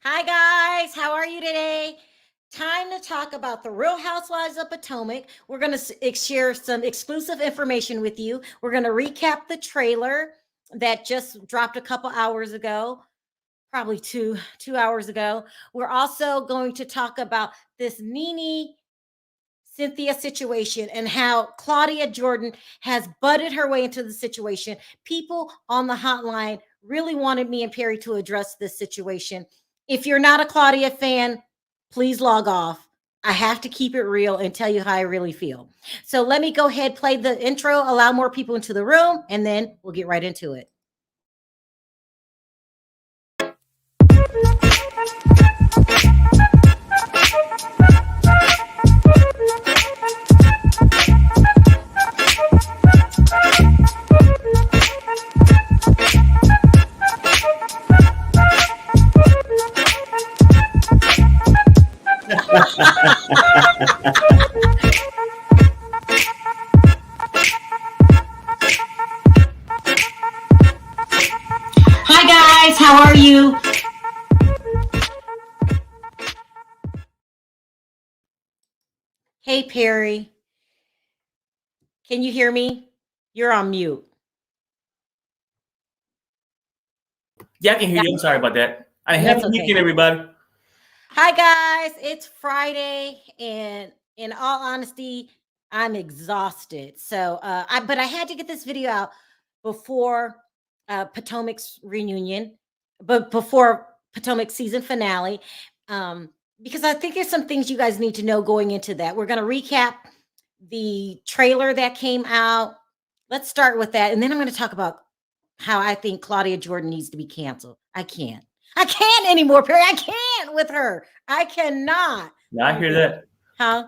Hi, guys. How are you today? Time to talk about the Real Housewives of Potomac. We're going to share some exclusive information with you. We're going to recap the trailer that just dropped a couple hours ago, probably two hours ago. We're also going to talk about this Nene Cynthia situation and how Claudia Jordan has butted her way into the situation. People on the hotline really wanted me and Perry to address this situation. If you're not a Claudia fan, please log off. I have to keep it real and tell you how I really feel. So let me go ahead, play the intro, allow more people into the room, and then we'll get right into it. Hi, guys. How are you? Hey, Perry. Can you hear me? You're on mute. Yeah, I can hear you. I'm sorry about that. Happy weekend, everybody. Hi, guys. It's Friday, and in all honesty, I'm exhausted. So, but I had to get this video out before Potomac's reunion, but before Potomac season finale, because I think there's some things you guys need to know going into that. We're going to recap the trailer that came out. Let's start with that, and then I'm going to talk about how I think Claudia Jordan needs to be canceled. I can't anymore, Perry. I can't with her. I cannot. Yeah, I hear that. Huh?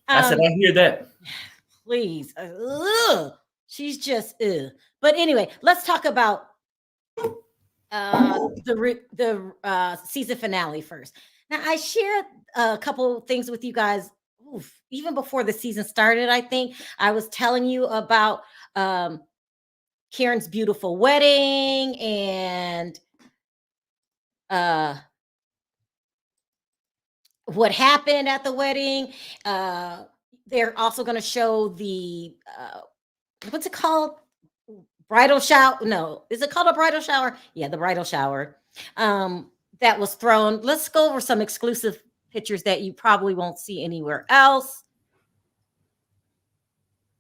I said, I hear that. Please. She's just, But anyway, let's talk about the season finale first. Now, I shared a couple things with you guys even before the season started. I think I was telling you about Karen's beautiful wedding and what happened at the wedding. They're also going to show the what's it called? Bridal shower. No, is it called a bridal shower? Yeah, the bridal shower that was thrown. Let's go over some exclusive pictures that you probably won't see anywhere else.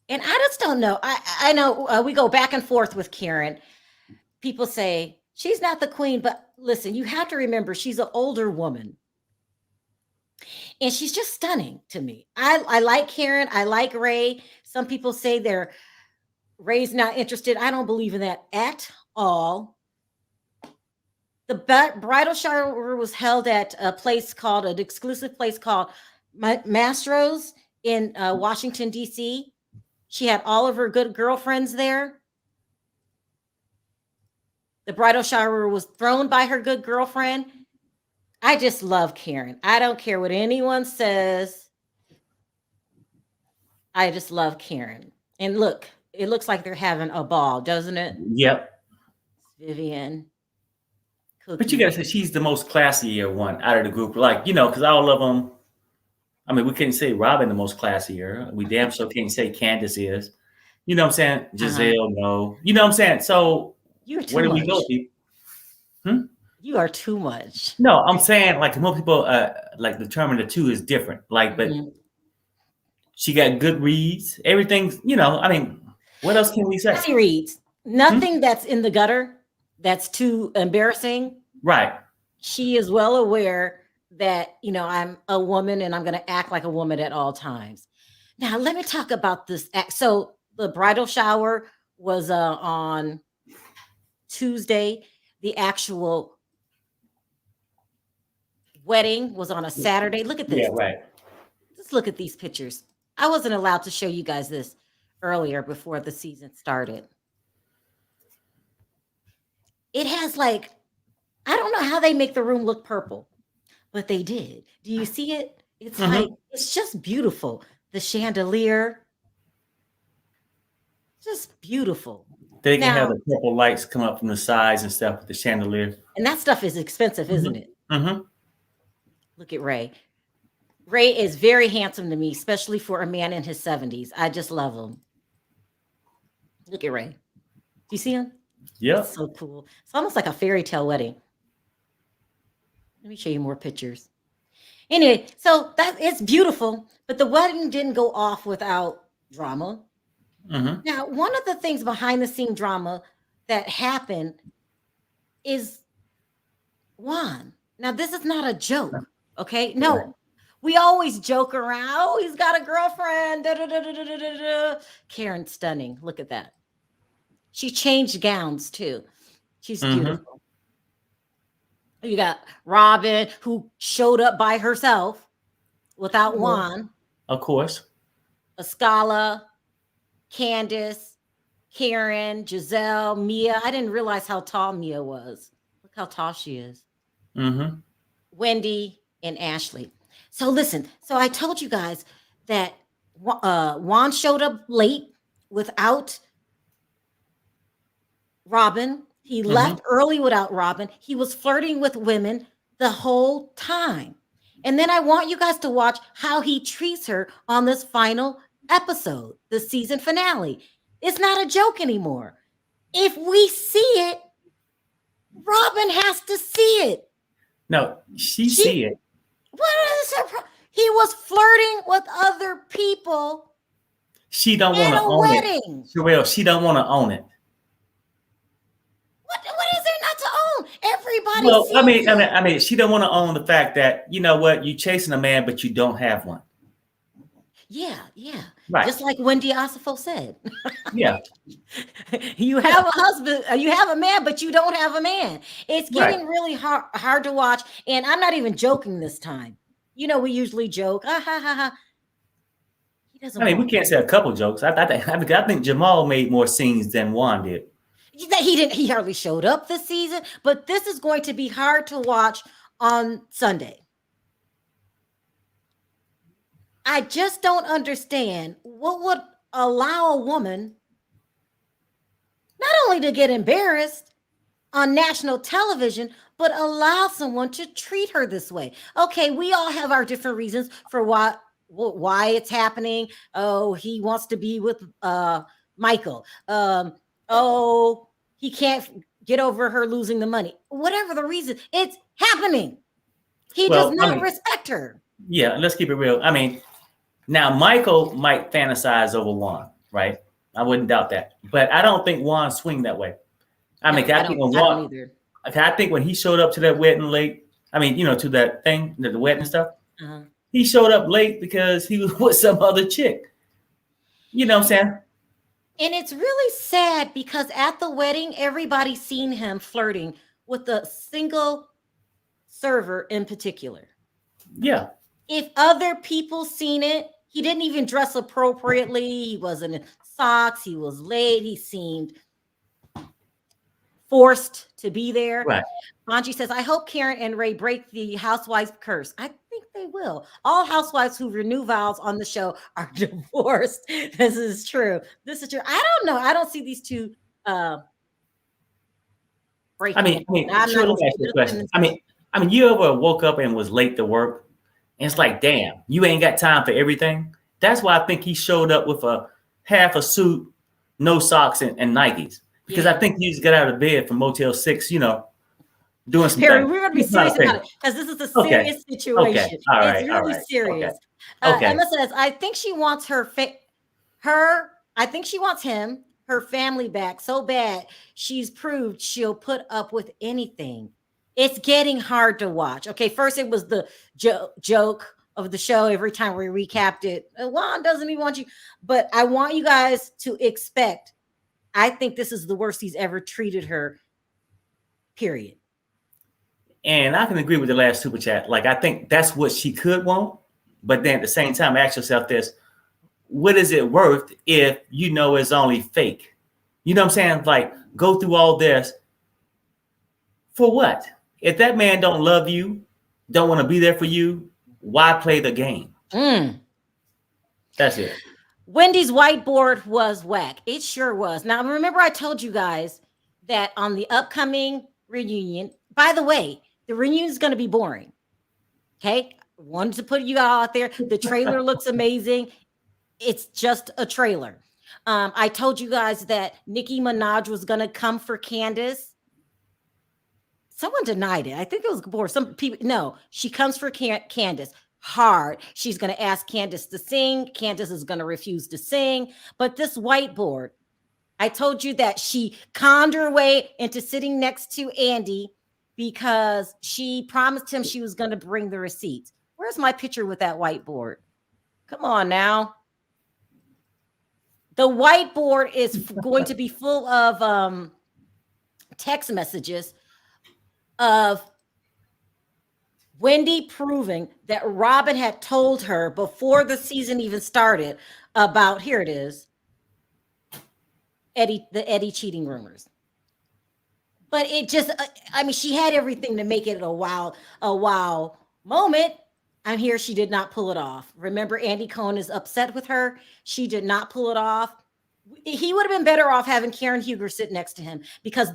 And I just don't know. I know we go back and forth with Karen. People say she's not the queen, but listen, you have to remember she's an older woman. And she's just stunning to me. I like Karen. I like Ray. Some people say Ray's not interested. I don't believe in that at all. The bridal shower was held at an exclusive place called Mastro's in Washington, D.C. She had all of her good girlfriends there. The bridal shower was thrown by her good girlfriend. I just love Karen. I don't care what anyone says. I just love Karen. And look, it looks like they're having a ball, doesn't it? Yep. Vivian. Cookie. But you gotta say she's the most classier one out of the group. Like, because all of them, I mean, we couldn't say Robin the most classier. We damn sure can't say Candace is. You know what I'm saying? Gizelle, no. You know what I'm saying? So where do we go, people? You are too much. No, I'm saying like most people like determine the two is different. Like, but she got good reads. Everything's, I mean, what else can we say? She reads. Nothing that's in the gutter that's too embarrassing. Right. She is well aware that, I'm a woman and I'm going to act like a woman at all times. Now, let me talk about this. So the bridal shower was on Tuesday. The actual wedding was on a Saturday. Look at this. Yeah, right. Let's look at these pictures. I wasn't allowed to show you guys this earlier before the season started. It has I don't know how they make the room look purple, but they did. Do you see it? It's it's just beautiful. The chandelier, just beautiful. They can have the purple lights come up from the sides and stuff with the chandelier. And that stuff is expensive, isn't it? Mm-hmm. Look at Ray. Ray is very handsome to me, especially for a man in his 70s. I just love him. Look at Ray. Do you see him? Yeah. So cool. It's almost like a fairy tale wedding. Let me show you more pictures. Anyway, so that it's beautiful, but the wedding didn't go off without drama. Mm-hmm. Now, one of the things behind the scene drama that happened is Juan. Now, this is not a joke, okay? No, right. We always joke around. Oh, he's got a girlfriend. Da, da, da, da, da, da, da. Karen, stunning. Look at that. She changed gowns too. She's beautiful. You got Robin, who showed up by herself without Juan. Of course. Escala, Candace, Karen, Gizelle, Mia. I didn't realize how tall Mia was. Look how tall she is. Mm-hmm. Wendy and Ashley. So listen, so I told you guys that Juan showed up late without Robin. He left early without Robin. He was flirting with women the whole time. And then I want you guys to watch how he treats her on this final episode, the season finale. It's not a joke anymore. If we see it, Robin has to see it. No, she see it. What is her problem? He was flirting with other people. She don't want to own it. Sharrell, she don't want to own it. What is there not to own? Everybody. Well, I mean, she don't want to own the fact that, you know what, you chasing a man, but you don't have one. Yeah. Right. Just like Wendy Osifo said. Yeah. You have a husband, you have a man, but you don't have a man. It's getting really hard to watch. And I'm not even joking this time. You know, we usually joke. He doesn't. I mean, we can't say a couple jokes. I think Jamal made more scenes than Juan did. He hardly showed up this season, but this is going to be hard to watch on Sunday. I just don't understand what would allow a woman not only to get embarrassed on national television, but allow someone to treat her this way. Okay, we all have our different reasons for why it's happening. Oh, he wants to be with Michael. Oh, he can't get over her losing the money. Whatever the reason, it's happening. He does not respect her. Yeah, let's keep it real. I mean, now Michael might fantasize over Juan, right? I wouldn't doubt that. But I don't think Juan swing that way. I think when he showed up to that wedding late, I mean, you know, to that thing, the wedding stuff, he showed up late because he was with some other chick. You know what I'm saying? And it's really sad because at the wedding, everybody's seen him flirting with a single server in particular. Yeah. If other people seen it, he didn't even dress appropriately. He wasn't in socks. He was late. He seemed forced to be there. Right. Angie says, I hope Karen and Ray break the housewives curse. I think they will. All housewives who renew vows on the show are divorced. This is true. I don't know. I don't see these two breaking. I mean, you ever woke up and was late to work? And it's like, damn, you ain't got time for everything. That's why I think he showed up with a half a suit, no socks, and Nikes. Because I think he just got out of bed from Motel 6, you know, doing some Perry, we're going to be serious about it because this is a serious situation. Okay. All right. It's really serious. Okay. Emma says, I think she wants I think she wants him, her family back so bad. She's proved she'll put up with anything. It's getting hard to watch. Okay, first it was the joke of the show every time we recapped it. Juan doesn't even want you. But I want you guys to expect, I think this is the worst he's ever treated her, period. And I can agree with the last super chat. Like, I think that's what she could want. But then at the same time, ask yourself this, what is it worth if you know it's only fake? You know what I'm saying? Like, go through all this for what? If that man don't love you, don't want to be there for you, why play the game? That's it. Wendy's whiteboard was whack. It sure was. Now, remember, I told you guys that on the upcoming reunion, by the way, the reunion is going to be boring. Okay. Wanted to put you all out there. The trailer looks amazing. It's just a trailer. I told you guys that Nicki Minaj was going to come for Candace. Someone denied it. I think it was before some people. No, she comes for Candace hard. She's going to ask Candace to sing. Candace is going to refuse to sing. But this whiteboard, I told you that she conned her way into sitting next to Andy because she promised him she was going to bring the receipts. Where's my picture with that whiteboard? Come on now. The whiteboard is going to be full of text messages of Wendy proving that Robin had told her before the season even started about, here it is, the Eddie cheating rumors. But it just, I mean, she had everything to make it a wow moment. And here she did not pull it off. Remember, Andy Cohen is upset with her. She did not pull it off. He would have been better off having Karen Huger sit next to him because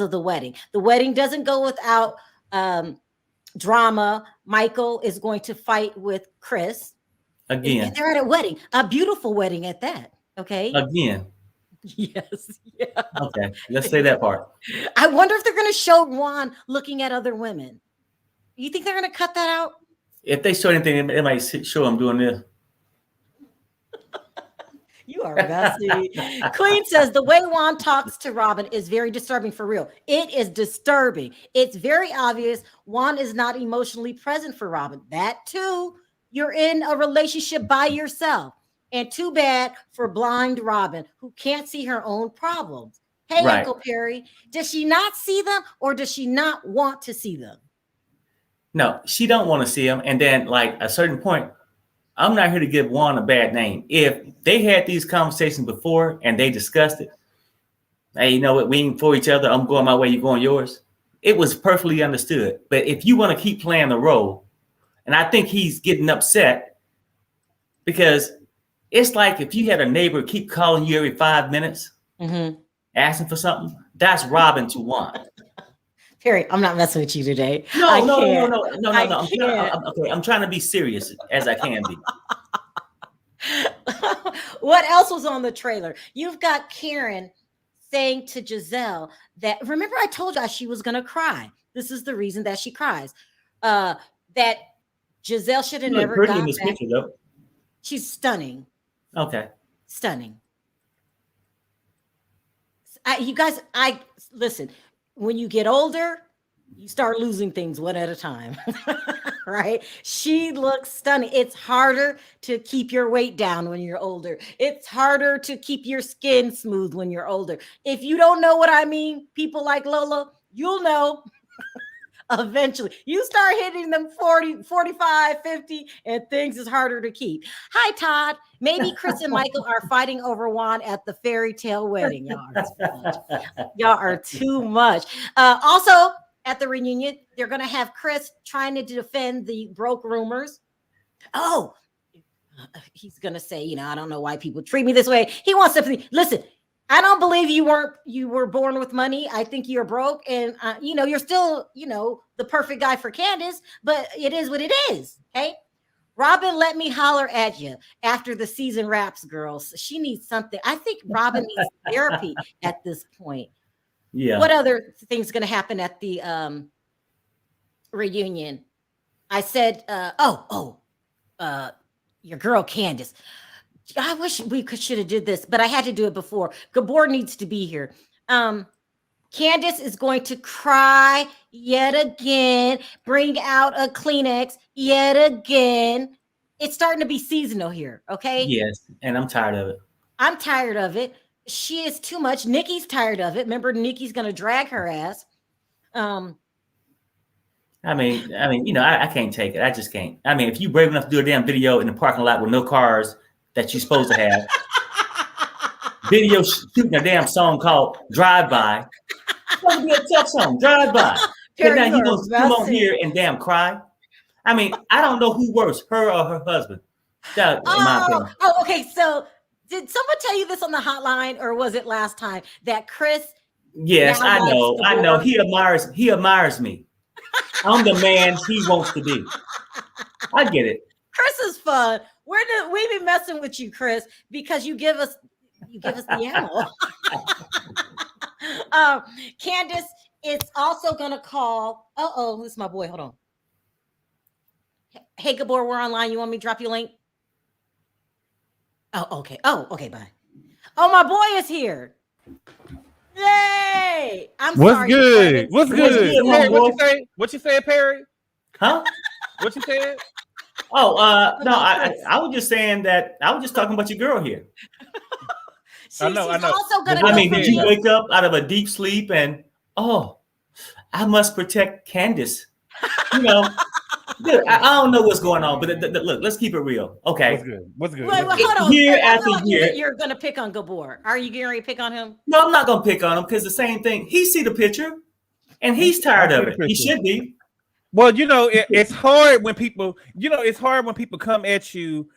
of the wedding. The wedding doesn't go without drama. Michael is going to fight with Chris. Again. And they're at a wedding, a beautiful wedding at that. Okay. Again. Yes. Yeah. Okay. Let's say that part. I wonder if they're going to show Juan looking at other women. You think they're going to cut that out? If they show anything, they might show him doing this. You are messy. Queen says the way Juan talks to Robin is very disturbing for real. It is disturbing. It's very obvious Juan is not emotionally present for Robin. That too, you're in a relationship by yourself. And too bad for blind Robin, who can't see her own problems. Hey, right. Uncle Perry, does she not see them or does she not want to see them? No, she don't want to see them. And then, like, at a certain point, I'm not here to give Juan a bad name. If they had these conversations before and they discussed it, hey, you know what, we ain't for each other. I'm going my way, you're going yours. It was perfectly understood. But if you want to keep playing the role, and I think he's getting upset because it's like if you had a neighbor keep calling you every 5 minutes, asking for something, that's Robin to Juan. Perry, I'm not messing with you today. No. I'm trying to be serious as I can be. What else was on the trailer? You've got Karen saying to Gizelle that, remember I told you she was going to cry. This is the reason that she cries. That Gizelle should have never got back. Picture, though. She's stunning. Okay. Stunning. You guys, listen. When you get older, you start losing things one at a time, right? She looks stunning. It's harder to keep your weight down when you're older. It's harder to keep your skin smooth when you're older. If you don't know what I mean, people like Lola, you'll know eventually. You start hitting them 40, 45, 50, and things is harder to keep. Hi, Todd. Maybe Chris and Michael are fighting over Juan at the fairy tale wedding. Y'all are too much. Y'all are too much. Also, at the reunion, they're going to have Chris trying to defend the broke rumors. Oh, he's going to say, I don't know why people treat me this way. He wants sympathy. Listen, I don't believe you were born with money. I think you're broke, and you're still, the perfect guy for Candace, but it is what it is. Okay. Robin, let me holler at you after the season wraps, girls. She needs something. I think Robin needs therapy at this point. Yeah. What other things going to happen at the reunion? I said, your girl Candace. I wish we should have did this, but I had to do it before. Gabor needs to be here. Candace is going to cry yet again, bring out a Kleenex yet again. It's starting to be seasonal here, okay? Yes, and I'm tired of it. I'm tired of it. She is too much. Nikki's tired of it. Remember, Nikki's going to drag her ass. I can't take it. I just can't. I mean, if you're brave enough to do a damn video in the parking lot with no cars that you're supposed to have, video shooting a damn song called Drive By. It's supposed to be a tough song, Drive By. Because now you gonna come on here and damn cry. I mean, I don't know who worse, her or her husband. Okay. So Did someone tell you this on the hotline, or was it last time that Chris? Yes, I know. He admires me. I'm the man he wants to be. I get it. Chris is fun. We be messing with you, Chris, because you give us the ammo. Candace is also gonna call. This is my boy. Hold on. Hey, Gabor, we're online. You want me to drop your link? Oh, okay. Bye. Oh, my boy is here. Yay! What's sorry. Good? What's good? Perry, what you say? What you said, Perry? Huh? What you said? No, I was just saying that I was just talking about your girl here. I know. Also gonna did you wake up out of a deep sleep and I must protect Candace? I don't know what's going on, but look, let's keep it real. Okay. What's good? Wait, hold on. Year after year, you're gonna pick on Gabor. Are you getting ready to pick on him? No, I'm not gonna pick on him because the same thing. He see the picture, and he's tired of it. He should be. Well, it's hard when people, come at you,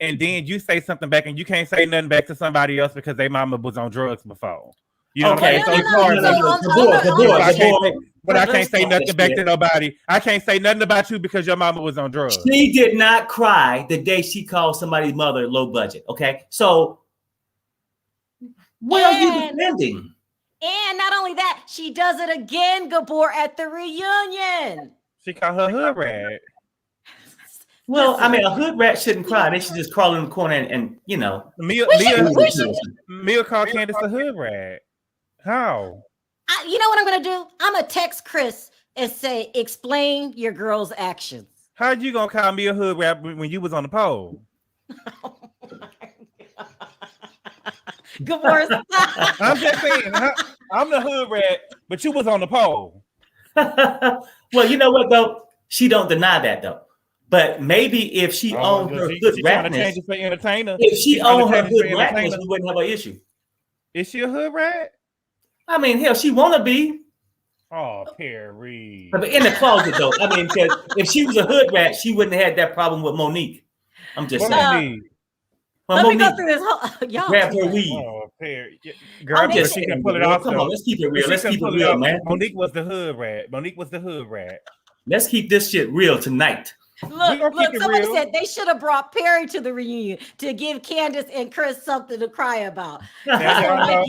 and then you say something back, and you can't say nothing back to somebody else because their mama was on drugs before. You know okay. what I'm saying? But I can't say nothing back to nobody. I can't say nothing about you because your mama was on drugs. She did not cry the day she called somebody's mother low budget. Okay, so what are you defending? And not only that, she does it again, Gabor, at the reunion. She called her hood rat. Well, I mean, a hood rat shouldn't cry. They should just crawl in the corner and Mia called Candace a hood rat. How? You know what I'm gonna do? I'm gonna text Chris and say, explain your girl's actions. How you gonna call me a hood rat when you was on the pole? Gabor, I'm just saying, I'm the hood rat, but you was on the pole. Well, you know what though? She don't deny that though. But maybe if she owned her hood ratness, if she owned her hood ratness, we wouldn't have an issue. Is she a hood rat? I mean, hell, she wanna be. Oh, Perry. But in the closet though. I mean, because if she was a hood rat, she wouldn't have had that problem with Monique. I'm just saying. Let me go through this whole. Y'all grab her weed. Oh, Perry. Girl, she can pull it off. Come on, let's keep it real. Let's keep it real, man. Monique was the hood rat. Let's keep this shit real tonight. Look, somebody said they should have brought Perry to the reunion to give Candace and Chris something to cry about. I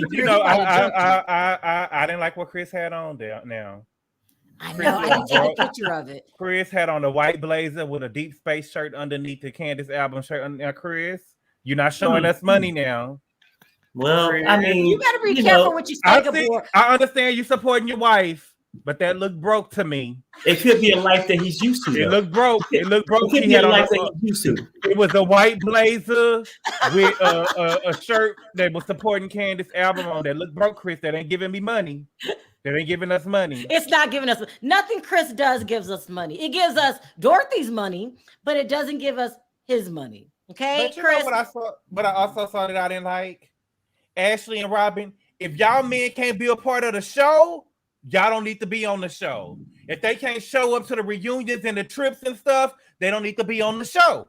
didn't like what Chris had on there now. I know, I didn't take a picture of it. Chris had on a white blazer with a deep space shirt underneath the Candace album shirt. Chris, you're not showing us money now. Well, Chris, I mean, you better be careful what you say, Gabor. I understand you supporting your wife, but that looked broke to me. It could be a life that he's used to. It looked broke. It could be a life that he's used to. It was a white blazer with a shirt that was supporting Candace's album on that looked broke, Chris. That ain't giving me money. That ain't giving us money. It's not giving us nothing. Chris does gives us money. It gives us Dorothy's money, but it doesn't give us his money. Okay, but Chris. But I also saw that I didn't like Ashley and Robin. If y'all men can't be a part of the show, y'all don't need to be on the show. If they can't show up to the reunions and the trips and stuff, they don't need to be on the show.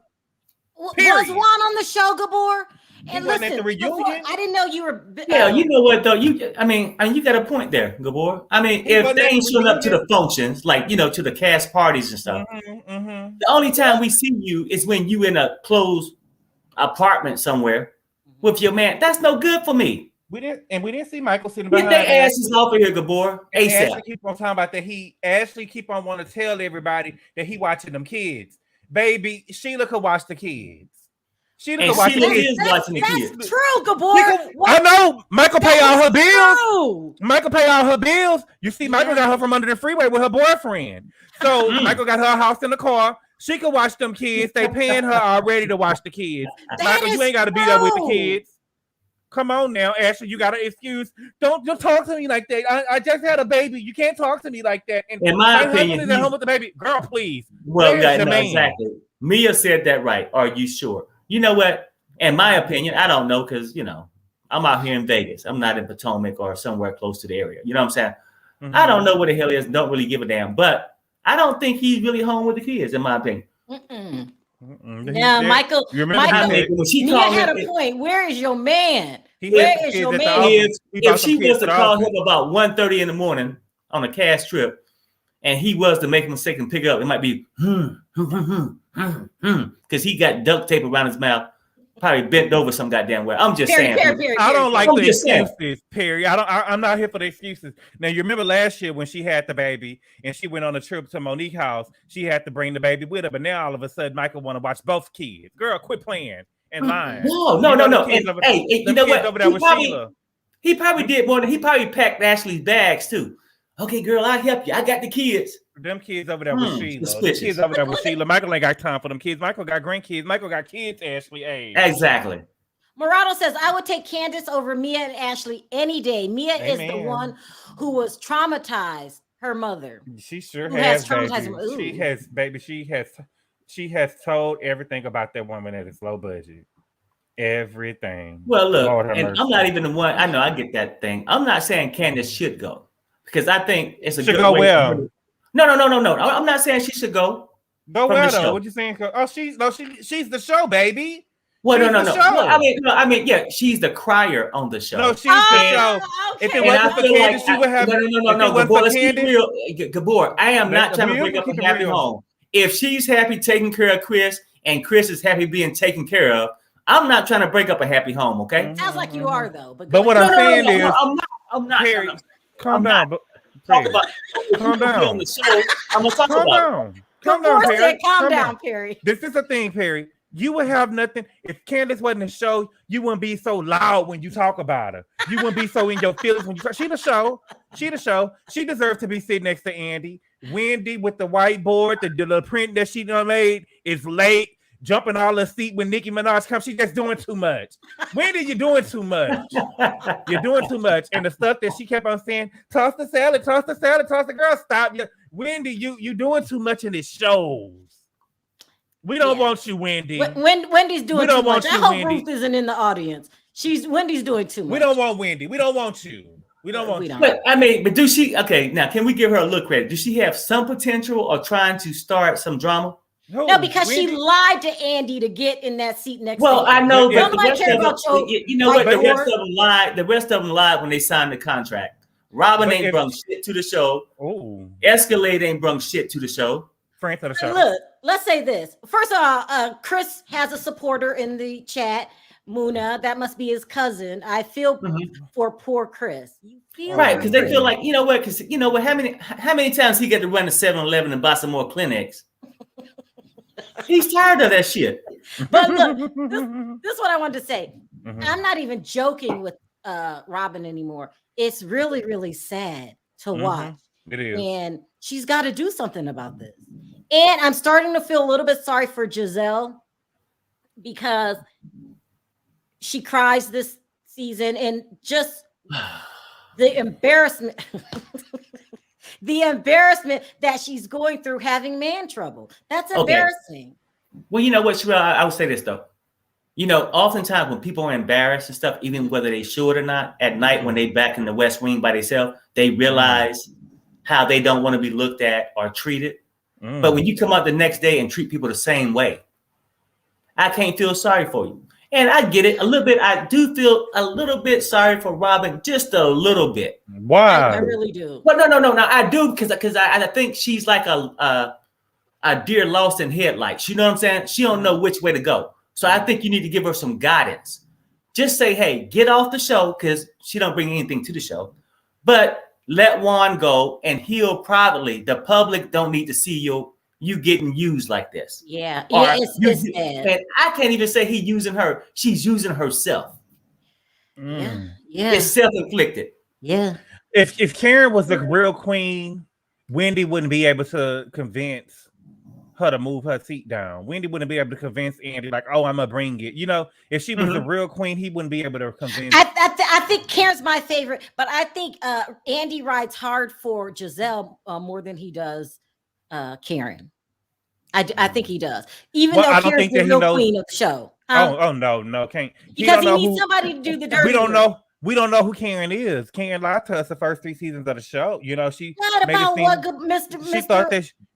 Was Juan on the show, Gabor? And listen, at the reunion? Gabor, I didn't know you were. Yeah, you know what though? You got a point there, Gabor. I mean, if they ain't showing up to the functions, like to the cast parties and stuff, the only time we see you is when you in a closed apartment somewhere with your man. That's no good for me. We didn't see Michael sitting behind. Get their asses off of here, Gabor. ASAP. Ashley keep on talking about that. Ashley keep on wanting to tell everybody that he watching them kids. Baby, Sheila could watch the kids. Sheila could watch the kids. That's true, Gabor. I know. Michael pay all her bills. Michael pay all her bills. You see, Michael got her from under the freeway with her boyfriend. So Michael got her house in the car. She could watch them kids. They paying her already to watch the kids. Michael, you ain't got to be there with the kids. Come on now, Ashley, you got an excuse. Don't talk to me like that. I just had a baby. You can't talk to me like that. And in my opinion, he's at home with the baby. Girl, please. Well, exactly. Mia said that right. Are you sure? You know what? In my opinion, I don't know because, I'm out here in Vegas. I'm not in Potomac or somewhere close to the area. You know what I'm saying? Mm-hmm. I don't know what the hell he is. Don't really give a damn. But I don't think he's really home with the kids, in my opinion. Yeah, Michael. When she Mia had a point. Where is your man? Where is your man? If she was to call him about 1:30 in the morning on a cash trip, and he was to make a mistake and pick it up, it might be because he got duct tape around his mouth, probably bent over some goddamn way. I'm just saying. Perry, I don't like the excuses, Perry. I'm not here for the excuses. Now you remember last year when she had the baby and she went on a trip to Monique's house, she had to bring the baby with her, but now all of a sudden Michael want to watch both kids. Girl, quit playing and lying. No. Hey, you know what? Over there with Sheila. He probably did more than he probably packed Ashley's bags too. Okay, girl, I'll help you. I got the kids. Them kids over there with Sheila. The kids over there with Sheila. Michael ain't got time for them kids. Michael got grandkids. Michael got kids, Ashley. Hey. Exactly. Morado says, I would take Candace over Mia and Ashley any day. Mia is the one who was traumatized, her mother. She sure has, baby. She has told everything about that woman at a low budget. Everything. Well, look, and I'm not even the one. I know I get that thing. I'm not saying Candace should go. Because I think it's a good go way. Well. No. I'm not saying she should go. Go well though. What you saying? Oh, she's the show, baby. Well, no. I mean, yeah, she's the crier on the show. No, she's the show. Okay. If it wasn't for Candace, you would have. No. Gabor, let's keep real. Gabor, I am not trying to bring up a happy home. If she's happy taking care of Chris and Chris is happy being taken care of, I'm not trying to break up a happy home. Okay. Sounds like you are though. But what I'm saying is, I'm not. Harry, calm down. Calm down. I'm gonna talk about. Calm down, Perry. This is the thing, Perry. You would have nothing if Candace wasn't a show. You wouldn't be so loud when you talk about her. You wouldn't be so in your feelings when you talk. She the show. She deserves to be sitting next to Andy. Wendy with the whiteboard, the print that she done made is late. Jumping all the seat when Nicki Minaj comes, she's just doing too much. Wendy, you're doing too much. You're doing too much. And the stuff that she kept on saying, toss the salad, toss the girl, stop. Wendy, you doing too much in this shows. We don't want you, Wendy. Wendy's doing too much. I hope Ruth isn't in the audience. Wendy's doing too much. We don't want Wendy. We don't want you. We don't want you. But do she, okay, now can we give her a look credit? Does she have some potential or trying to start some drama? No, because Wendy, she lied to Andy to get in that seat next to him. Well, I know, but the rest of them lied when they signed the contract. Robin ain't brung shit to the show. Oh, Escalade ain't brung shit to the show. Friend to the show. Look, let's say this. First of all, Chris has a supporter in the chat. Muna, that must be his cousin. I feel for poor Chris. You feel right, because they feel like, you know what? Because you know what? How many times he got to run to 7-Eleven and buy some more Kleenex? He's tired of that shit. But look, this is what I wanted to say. I'm not even joking with Robin anymore. It's really, really sad to watch. It is. And she's got to do something about this. And I'm starting to feel a little bit sorry for Gizelle because she cries this season and just the embarrassment. The embarrassment that she's going through having man trouble. That's embarrassing. Okay. Well, you know what, Sharrell, I would say this though. You know, oftentimes when people are embarrassed and stuff, even whether they should or not, at night when they back in the West Wing by themselves, they realize how they don't want to be looked at or treated. But when you come out the next day and treat people the same way, I can't feel sorry for you. And I get it a little bit. I do feel a little bit sorry for Robin, just a little bit. Wow, I really do. Well, no, I do because I think she's like a deer lost in headlights. You know what I'm saying? She don't know which way to go. So I think you need to give her some guidance. Just say, hey, get off the show because she don't bring anything to the show. But let Juan go and heal privately. The public don't need to see you getting used like this. Yeah, it's bad. And I can't even say he using her. She's using herself. Yeah. It's self-inflicted. Yeah. If Karen was the real queen, Wendy wouldn't be able to convince her to move her seat down. Wendy wouldn't be able to convince Andy, like, oh, I'm gonna bring it. You know, if she was the real queen, he wouldn't be able to convince. I think Karen's my favorite, but I think Andy rides hard for Gizelle more than he does Karen. I think he does, even though Karen's the real queen of the show. Huh? Oh no, can't. Because he needs somebody to do the dirty. We don't know. we don't know who Karen is. Karen lied to us the first 3 seasons of the show. You know, she What made it about seem what Mr.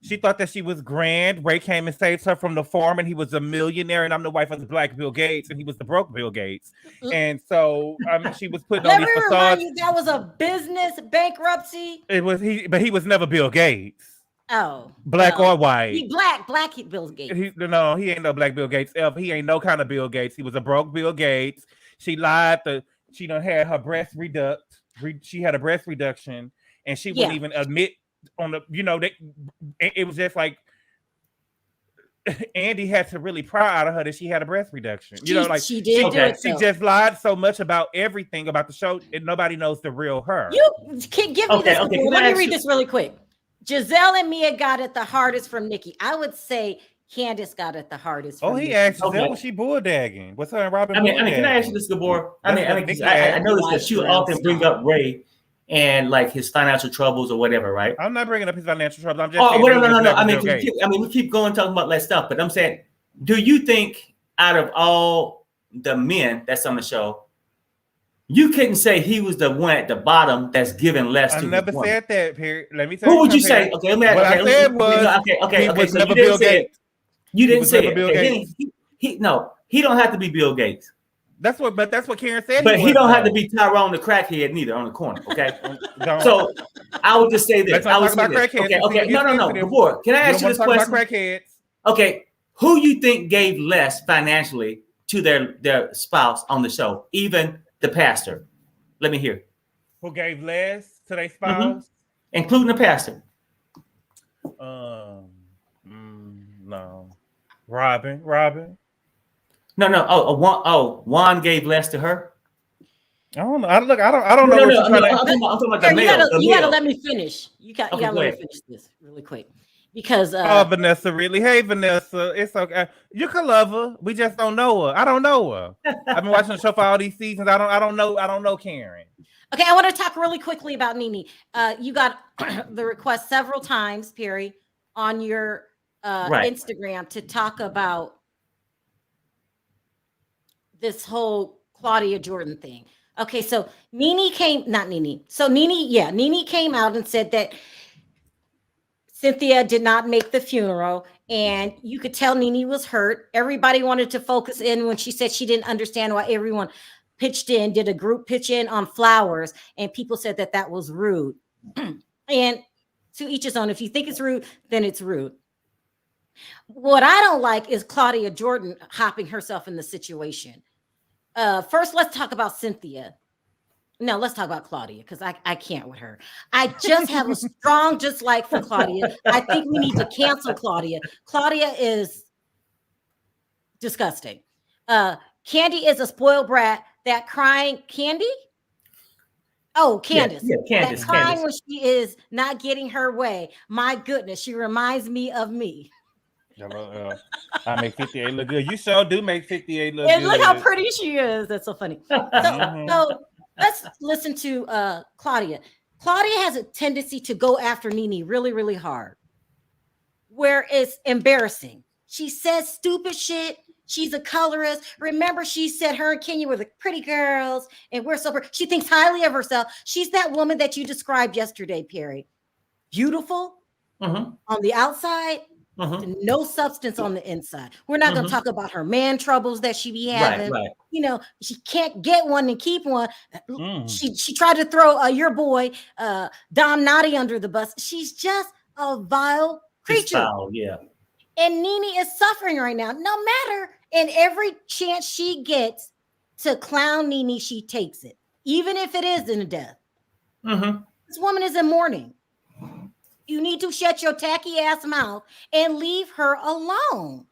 she thought that she was grand. Ray came and saved her from the farm, and he was a millionaire, and I'm the wife of the black Bill Gates, and he was the broke Bill Gates. And so she was putting on these facades. That was a business bankruptcy. It was but he was never Bill Gates. Oh, black or white. He black Bill Gates. He ain't no black Bill Gates. He ain't no kind of Bill Gates. He was a broke Bill Gates. She lied. She done had her breast she had a breast reduction, and she wouldn't even admit on the. It was just like Andy had to really pry out of her that she had a breast reduction. She did. She just lied so much about everything about the show, and nobody knows the real her. You can give me this. Okay, let me read this really quick. Gizelle and Mia got it the hardest from Nikki. I would say Candace got it the hardest. From he asked Gizelle, was she bulldagging? What's her and Robin? I mean, can I ask you this, Gabor? I noticed that you often bring up Ray and like his financial troubles or whatever, right? I'm not bringing up his financial troubles. I'm just saying. No. I mean, we keep going talking about that stuff, but I'm saying, do you think out of all the men that's on the show, you couldn't say he was the one at the bottom that's giving less to? I never said that. Period. Let me tell you. Who would you say? Okay, let me ask. What I said was okay. So never Bill Gates. You didn't say it. He don't have to be Bill Gates. That's what Karen said. But he don't have to be Tyrone the crackhead neither on the corner. Okay. So I would just say this. I would say this. Okay. No. Before, can I ask you this question? Okay. Who you think gave less financially to their spouse on the show? Even the pastor. Let me hear. Who gave less to their spouse? Including the pastor. No. Robin. No. Juan gave less to her. I don't know. I don't know. I'm talking about the male. You gotta let me finish. You gotta let me finish this really quick. Because Vanessa, really? Hey, Vanessa, it's okay. You can love her. We just don't know her. I don't know her. I've been watching the show for all these seasons. I don't know Karen. Okay, I want to talk really quickly about Nene. You got the request several times, Perry, on your Instagram to talk about this whole Claudia Jordan thing. Okay, so Nene came out and said that Cynthia did not make the funeral, and you could tell Nene was hurt. Everybody wanted to focus in when she said she didn't understand why everyone did a group pitch in on flowers, and people said that was rude. And to each his own. If you think it's rude, then it's rude. What I don't like is Claudia Jordan hopping herself in the situation. First, let's talk about Cynthia. No, let's talk about Claudia, because I can't with her. I just have a strong dislike for Claudia. I think we need to cancel Claudia. Claudia is disgusting. Candy is a spoiled brat. That crying, Candy? Oh, Candace. Yeah, Candace. That crying when she is not getting her way. My goodness, she reminds me of me. I make 58 look good. You sure do make 58 look and good. Look how pretty she is. That's so funny. So let's listen to Claudia. Claudia has a tendency to go after Nene really, really hard, where it's embarrassing. She says stupid shit. She's a colorist. Remember, she said her and Kenya were the pretty girls, and we're so pretty. She thinks highly of herself. She's that woman that you described yesterday, Perry. Beautiful on the outside, no substance on the inside. We're not going to talk about her man troubles that she be having. Right. You know, she can't get one and keep one. She tried to throw your boy Dom Nadi under the bus. She's just a vile creature. Foul, yeah. And Nene is suffering right now. No matter, and every chance she gets to clown Nene, she takes it, even if it is in a death. This woman is in mourning. You need to shut your tacky ass mouth and leave her alone.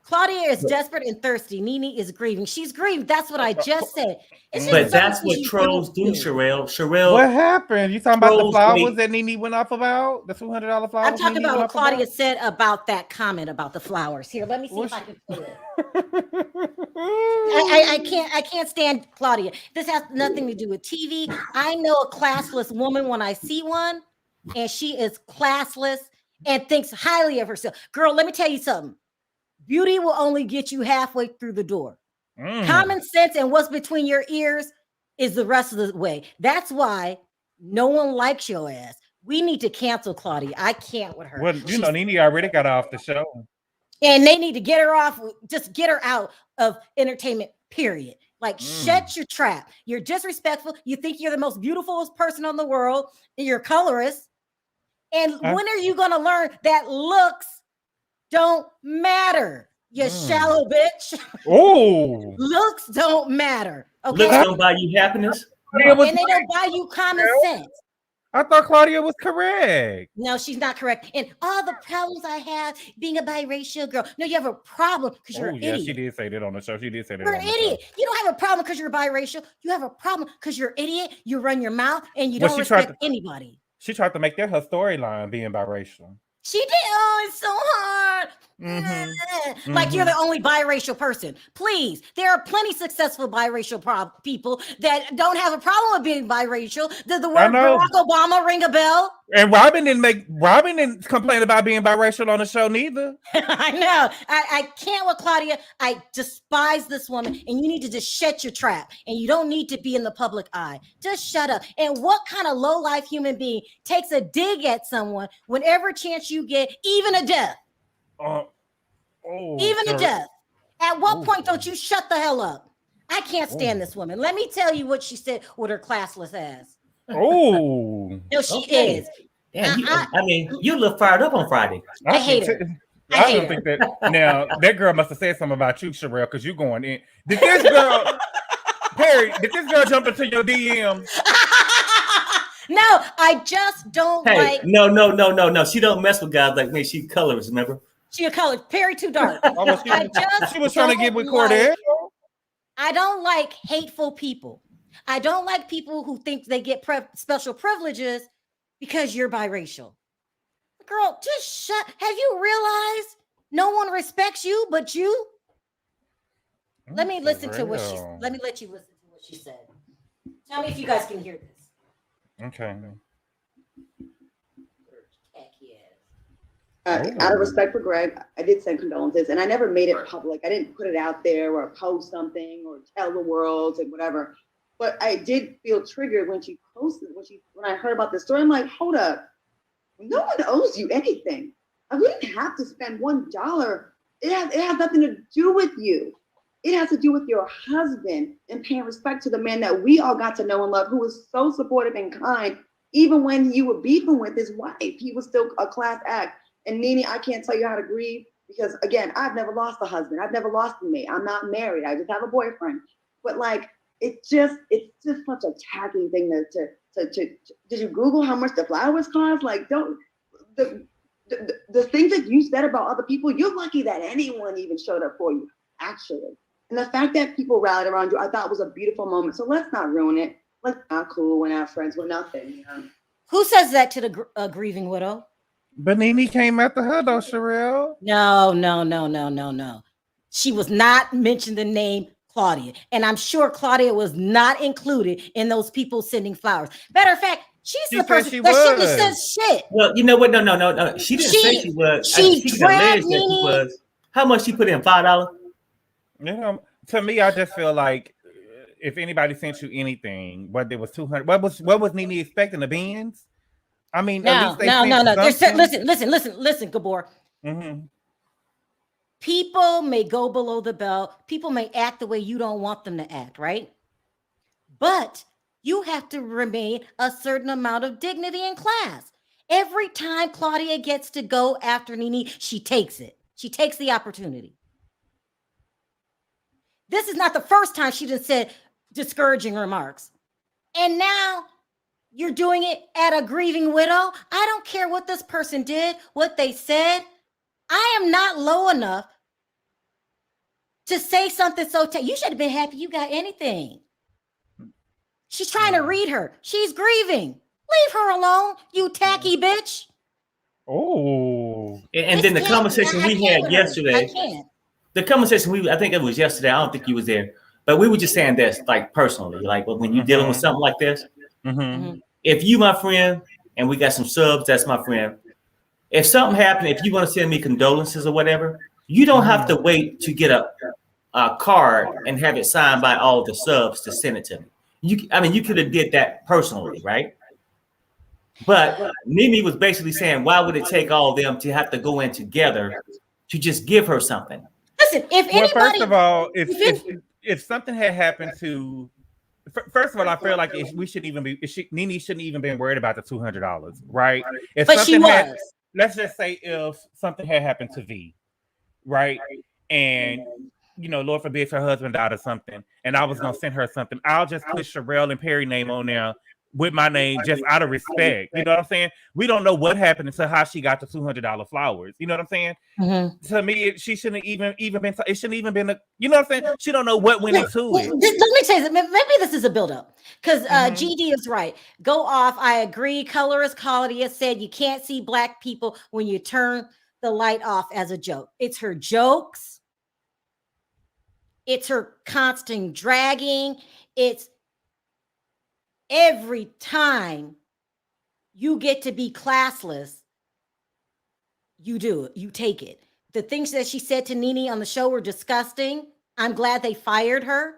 Claudia is desperate and thirsty. Nene is grieving. She's grieved. That's what I just said. But that's what trolls do, Sharrell. What happened? You talking about the flowers that Nene went off about? The $200 flowers? I'm talking about what Claudia said about that comment about the flowers. Here, let me see if I can pull it. I can't stand Claudia. This has nothing to do with TV. I know a classless woman when I see one, and she is classless and thinks highly of herself. Girl, let me tell you something. Beauty will only get you halfway through the door. Common sense and what's between your ears is the rest of the way. That's why no one likes your ass. We need to cancel Claudia. I can't with her. Well, Nene already got off the show. And they need to get her off, just get her out of entertainment, period. Like, shut your trap. You're disrespectful. You think you're the most beautiful person on the world. And you're colorist. And when are you going to learn that looks don't matter? You shallow bitch. Oh, Looks don't matter. Okay. Looks don't buy you happiness. And they don't buy you common sense. I thought Claudia was correct. No, she's not correct. And all the problems I have being a biracial girl. No, you have a problem because you're an idiot. She did say that on the show. She did say that. You're an idiot. You don't have a problem because you're biracial. You have a problem because you're an idiot. You run your mouth and you don't respect anybody. She tried to make that her storyline being biracial. She did. Oh, it's so hard. Like you're the only biracial person. Please, there are plenty successful biracial people that don't have a problem with being biracial. Did the word Barack Obama ring a bell? And Robin didn't complain about being biracial on the show neither. I know. I can't with Claudia. I despise this woman, and you need to just shut your trap. And you don't need to be in the public eye. Just shut up. And what kind of low-life human being takes a dig at someone whenever chance you get, even a death? Even a death. At what point don't you shut the hell up? I can't stand this woman. Let me tell you what she said with her classless ass. Oh, no, she is. Damn, you look fired up on Friday. I hate her. I don't think that. Now that girl must have said something about you, Sharrell, because you going in. Did this girl, Perry? Did this girl jump into your DM? No, I just don't like. No. She don't mess with guys like me. She colors, remember? She a color. Perry too dark. She was trying to get with Cordell. I don't like hateful people. I don't like people who think they get special privileges because you're biracial. Girl, just shut. Have you realized no one respects you but you? Let me listen to what she. Let me let you listen to what she said. Tell me if you guys can hear this. Okay. Out of respect for Greg, I did send condolences, and I never made it public. I didn't put it out there or post something or tell the world and whatever. But I did feel triggered when she posted, when I heard about this story. I'm like, hold up, no one owes you anything. We didn't have to spend $1. It has nothing to do with you. It has to do with your husband and paying respect to the man that we all got to know and love, who was so supportive and kind, even when you were beefing with his wife. He was still a class act. And Nene, I can't tell you how to grieve because, again, I've never lost a husband. I've never lost a mate. I'm not married. I just have a boyfriend. But like, it's just such a tacky thing to did you Google how much the flowers cost? Like, don't the things that you said about other people, you're lucky that anyone even showed up for you, actually. And the fact that people rallied around you, I thought was a beautiful moment. So let's not ruin it. Let's not cool. We're not friends. We're nothing. You know? Who says that to the grieving widow? But Nene came after her though, Sharrell. No. She was not mentioned the name Claudia. And I'm sure Claudia was not included in those people sending flowers. Matter of fact, she's the person that shouldn't have said shit. Well, you know what? No. She didn't say she was. She dragged Nene. How much she put in? $5? You know, to me, I just feel like if anybody sent you anything, whether it was 200, what was Nene expecting? The Benz? I mean, no. Listen, Gabor. Mm-hmm. People may go below the belt. People may act the way you don't want them to act, right? But you have to remain a certain amount of dignity and class. Every time Claudia gets to go after Nene, she takes it. She takes the opportunity. This is not the first time she just said discouraging remarks. And now you're doing it at a grieving widow. I don't care what this person did, what they said. I am not low enough to say something so you should have been happy you got anything. She's trying to read her. She's grieving. Leave her alone, you tacky bitch. Oh. And then the conversation we had yesterday. The conversation I think it was yesterday. I don't think you was there. But we were just saying this like personally. Like when you're dealing with something like this. If you my friend and we got some subs, that's my friend. If something happened, if you want to send me condolences or whatever, you don't have to wait to get a card and have it signed by all the subs to send it to me. you could have did that personally, right? But Mimi was basically saying, why would it take all of them to have to go in together to just give her something? Listen, if anybody, first of all, if something had happened to, first of all, I feel like we shouldn't even be. Nene shouldn't even been worried about the $200, right? If but she was. Let's just say if something had happened to V, right, and Lord forbid her husband died or something, and I was gonna send her something, I'll just put Sharrell and Perry name on there with my name just out of respect. You know what I'm saying? We don't know what happened to how she got the $200 flowers. You know what I'm saying? Mm-hmm. To me, she shouldn't even been. It shouldn't even been. You know what I'm saying? She don't know what went into it. Let me tell you, maybe this is a buildup because GD is right. Go off. I agree. Color is Claudia said. You can't see Black people when you turn the light off as a joke. It's her jokes. It's her constant dragging. It's every time you get to be classless, you do it. You take it. The things that she said to Nene on the show were disgusting. I'm glad they fired her.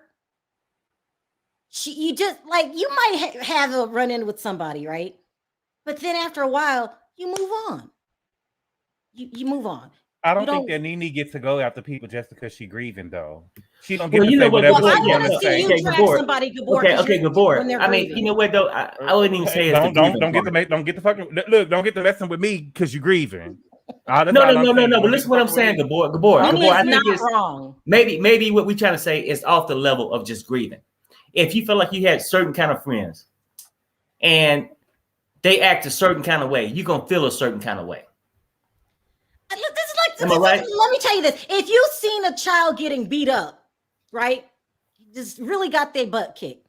You just like, you might have a run-in with somebody, right? But then after a while, you move on. You move on. I don't think that Nene gets to go after people just because she's grieving, though. She don't get to say whatever. I want to see you drag somebody, Gabor. Okay, Gabor. I mean, you know what though? I wouldn't even say it's don't get the lesson with me because you're grieving. No. But listen, what I'm saying, Gabor. I think it's wrong. Maybe what we're trying to say is off the level of just grieving. If you feel like you had certain kind of friends, and they act a certain kind of way, you're gonna feel a certain kind of way. Am I right? Let me tell you this. If you've seen a child getting beat up, right? Just really got their butt kicked.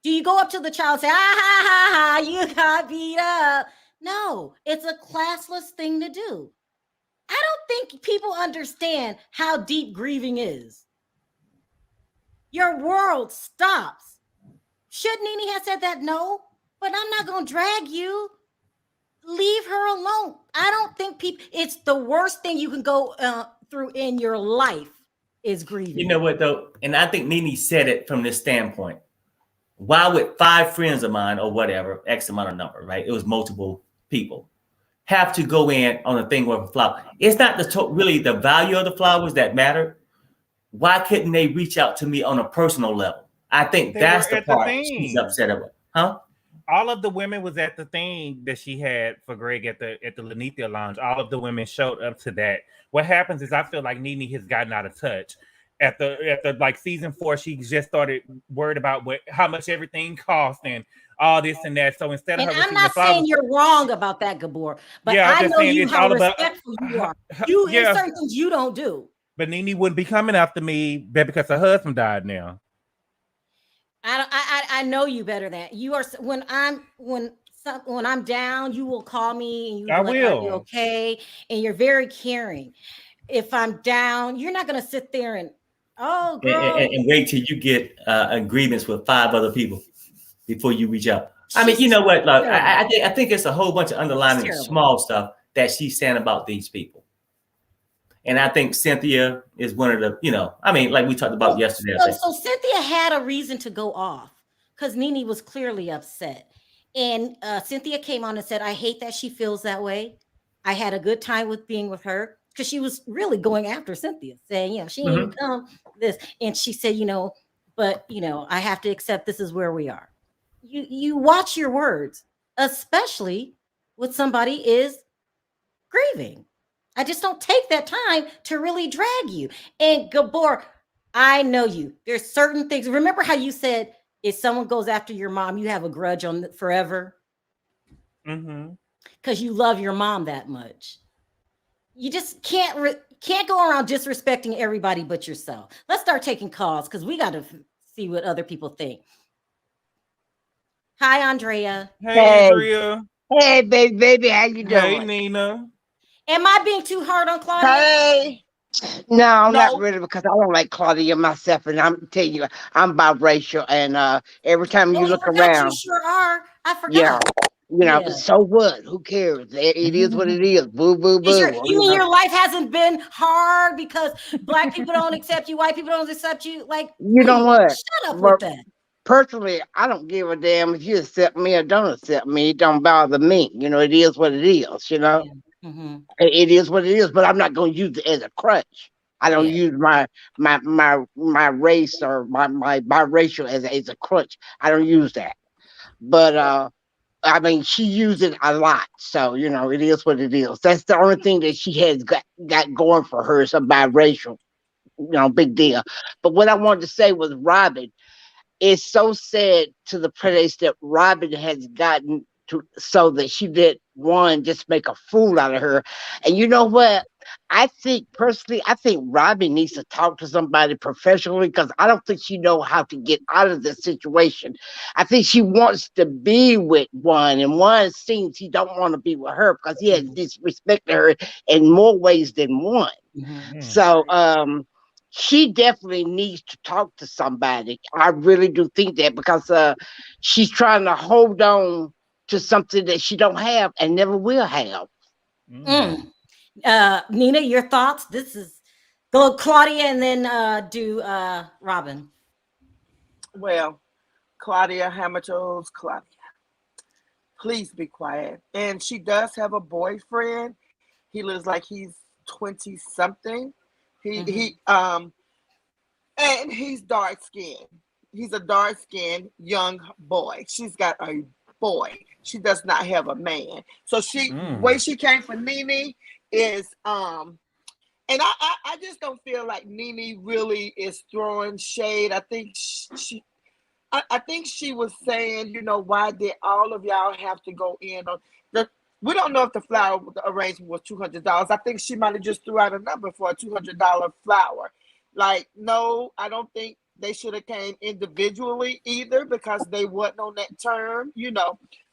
Do you go up to the child and say, ha, you got beat up? No, it's a classless thing to do. I don't think people understand how deep grieving is. Your world stops. Should Nene have said that? No, but I'm not going to drag you. Leave her alone. I don't think it's the worst thing you can go through in your life is grieving. You know what though? And I think Nene said it from this standpoint. Why would 5 friends of mine or whatever, X amount of number, right? It was multiple people, have to go in on a thing with a flower. It's not really the value of the flowers that matter. Why couldn't they reach out to me on a personal level? I think that's the part she's upset about. Huh? All of the women was at the thing that she had for Greg at the Lenithia Lounge. All of the women showed up to that. What happens is I feel like Nene has gotten out of touch. At the like season 4, she just started worried about how much everything cost and all this and that. So instead of her, I'm not saying you're wrong about that, Gabor, but I know you how respectful you are. There's certain things you don't do. But Nene wouldn't be coming after me because her husband died now. I know you better than you are. When I'm down, you will call me and I will. Are you okay? And you're very caring. If I'm down, you're not going to sit there and and wait till you get agreements with 5 other people before you reach out. I mean, you know what? Like, I think it's a whole bunch of underlying small stuff that she's saying about these people. And I think Cynthia is one of the, I mean, like we talked about yesterday. So Cynthia had a reason to go off because Nene was clearly upset. And Cynthia came on and said, I hate that she feels that way. I had a good time with being with her because she was really going after Cynthia, saying, she didn't come this. And she said, but, I have to accept this is where we are. You watch your words, especially when somebody is grieving. I just don't take that time to really drag you. And Gabor, I know you. There's certain things. Remember how you said if someone goes after your mom, you have a grudge on forever? Because you love your mom that much. You just can't go around disrespecting everybody but yourself. Let's start taking calls because we got to see what other people think. Hi, Andrea. Hey, Andrea. Hey, baby, how you doing? Hey, Nina. Am I being too hard on Claudia? Hey. No, not really, because I don't like Claudia myself, and I'm telling you, I'm biracial, and every time you look around, you sure are. I forgot. Yeah, so what? Who cares? It is what it is. Boo, boo, boo. You mean your life hasn't been hard because Black people don't accept you, white people don't accept you? Like, you know what? Shut up with that. personally, I don't give a damn if you accept me or don't accept me. It don't bother me. It is what it is. Mm-hmm. It is what it is. But I'm not going to use it as a crutch. I don't use my race or my biracial as a crutch. I don't use that. But I mean, she used it a lot. So, it is what it is. That's the only thing that she has got going for her is a biracial, big deal. But what I wanted to say was Robin. It's so sad to the place that Robin has gotten to so that she did one just make a fool out of her. And you know what? I think Robin needs to talk to somebody professionally because I don't think she knows how to get out of this situation. I think she wants to be with Juan, and Juan seems he don't want to be with her because he has disrespected her in more ways than one. Mm-hmm. So she definitely needs to talk to somebody. I really do think that because she's trying to hold on to something that she don't have and never will have. Nina, your thoughts? This is go Claudia and then do Robin. Well, Claudia Hamilton's Claudia. Please be quiet. And she does have a boyfriend. He looks like he's 20 something. And he's dark skinned. He's a dark skinned young boy. She's got a boy. She does not have a man. So way she came for Nene is and I just don't feel like Nene really is throwing shade. I think I think she was saying, why did all of y'all have to go in on we don't know if the flower arrangement was $200. I think she might have just threw out a number for a $200 flower. Like, no, I don't think they should have came individually either because they wasn't on that term,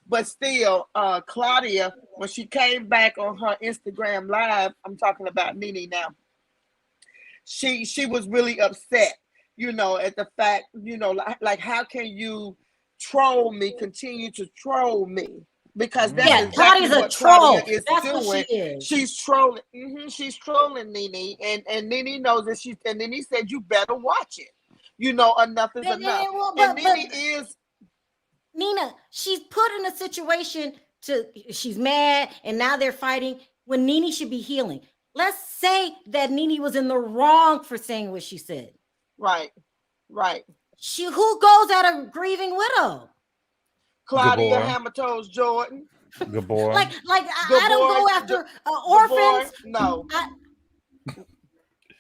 But still, Claudia, when she came back on her Instagram live, I'm talking about Nene now. She was really upset, at the fact, like how can you troll me, continue to troll me? Because that's exactly what Claudia is doing. She is. She's trolling. She's trolling Nene, and Nene knows that and Nene said, "You better watch it." Enough is enough. And Nene is Nina. She's put in a situation she's mad, and now they're fighting when Nene should be healing. Let's say that Nene was in the wrong for saying what she said. Right. Who goes at a grieving widow? Claudia Hamilton's Jordan. Good boy. Like I don't go after orphans. No.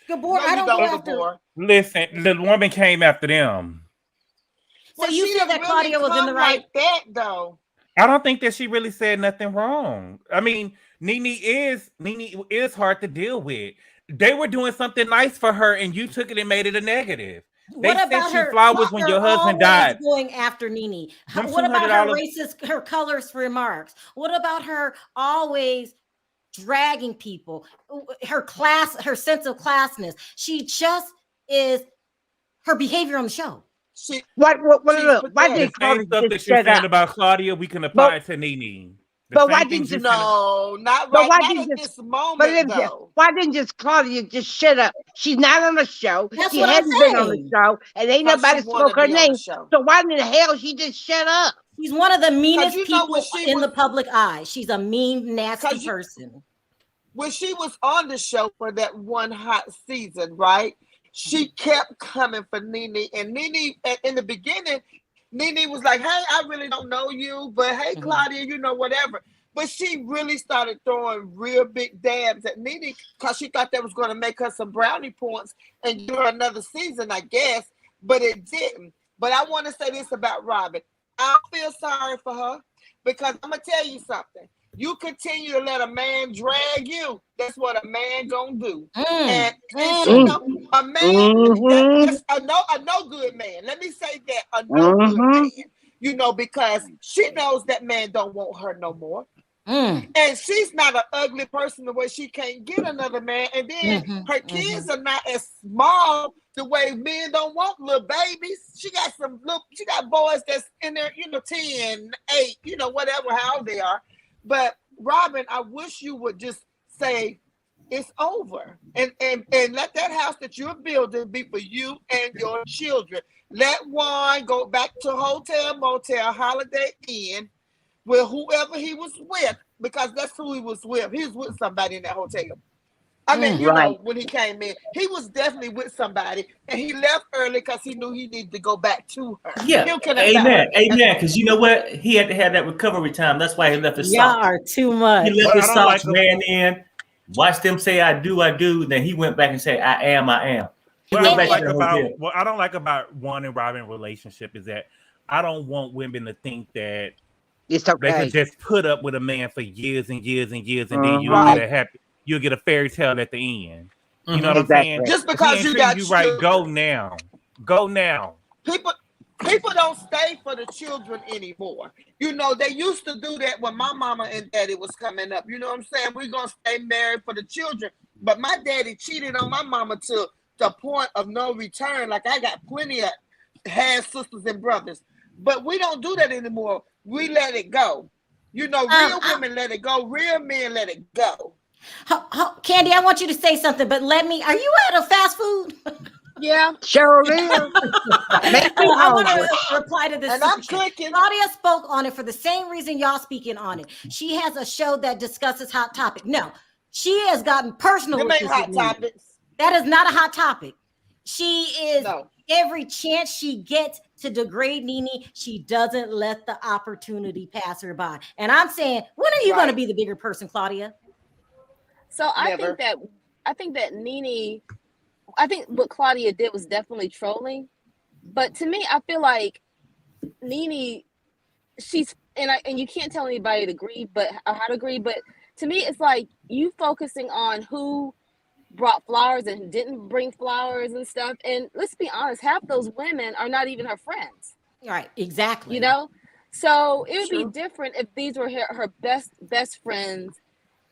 Gabor, I don't go after. Listen, the woman came after them. So you feel that Claudia was in the right? Like that though. I don't think that she really said nothing wrong. I mean, Nene is hard to deal with. They were doing something nice for her, and you took it and made it a negative. What about her flowers when your husband died? Going after Nene. What about her racist, her colorist remarks? What about her always dragging people? Her sense of classness. She just is her behavior on the show. Why did Claudia stuff that you're saying about Claudia? We can apply it to Nene. But why didn't you? No, not right. Not at this moment, though. Why didn't just Claudia just shut up? She's not on the show. She hasn't been on the show, and ain't nobody spoke her name. So why in the hell she just shut up? She's one of the meanest people in the public eye. She's a mean, nasty person. When she was on the show for that one hot season, right? She kept coming for Nene, and Nene in the beginning. Nene was like, hey, I really don't know you, but hey, Claudia, whatever. But she really started throwing real big dabs at Nene because she thought that was going to make her some brownie points and give her another season, I guess. But it didn't. But I want to say this about Robin. I feel sorry for her because I'm going to tell you something. You continue to let a man drag you. That's what a man gonna do. And a man, a no good man. Let me say that, a no good man. Because she knows that man don't want her no more. And she's not an ugly person the way she can't get another man. And then her kids are not as small the way men don't want little babies. She got boys that's in there, 10, 8, whatever, how old they are. But Robin, I wish you would just say, it's over. And let that house that you're building be for you and your children. Let Juan go back to hotel, motel, Holiday Inn with whoever he was with, because that's who he was with. He was with somebody in that hotel. I mean, you know, when he came in, he was definitely with somebody, and he left early because he knew he needed to go back to her. Yeah, amen. Because you know what? He had to have that recovery time. That's why he left his Y'all socks. are too much. He left his socks, ran in, watched them say, I do. Then he went back and said, I am. What I don't like about Juan and Robin relationship is that I don't want women to think that it's okay. They could just put up with a man for years and years and years, and then you'll get a fairy tale at the end. You know what I'm saying? Just because you got right, go now. People don't stay for the children anymore. You know, they used to do that when my mama and daddy was coming up. You know what I'm saying? We're gonna stay married for the children. But my daddy cheated on my mama to the point of no return. Like, I got plenty of half sisters and brothers. But we don't do that anymore. We let it go. You know, real women let it go. Real men let it go. Candy, I want you to say something, but are you at a fast food? Yeah. Sharrell is. I want to reply to this. And I'm cooking. Claudia spoke on it for the same reason y'all speaking on it. She has a show that discusses hot topic. No, she has gotten personal with this. Hot topics. That is not a hot topic. She is every chance she gets to degrade Nene, she doesn't let the opportunity pass her by. And I'm saying, when are you going to be the bigger person, Claudia? So I think that Nene, I think what Claudia did was definitely trolling. But to me, I feel like Nene, she's and you can't tell anybody to agree, but how to agree. But to me, it's like you focusing on who brought flowers and didn't bring flowers and stuff. And let's be honest, half those women are not even her friends. Right, exactly. You know? So it would be different if these were her best friends,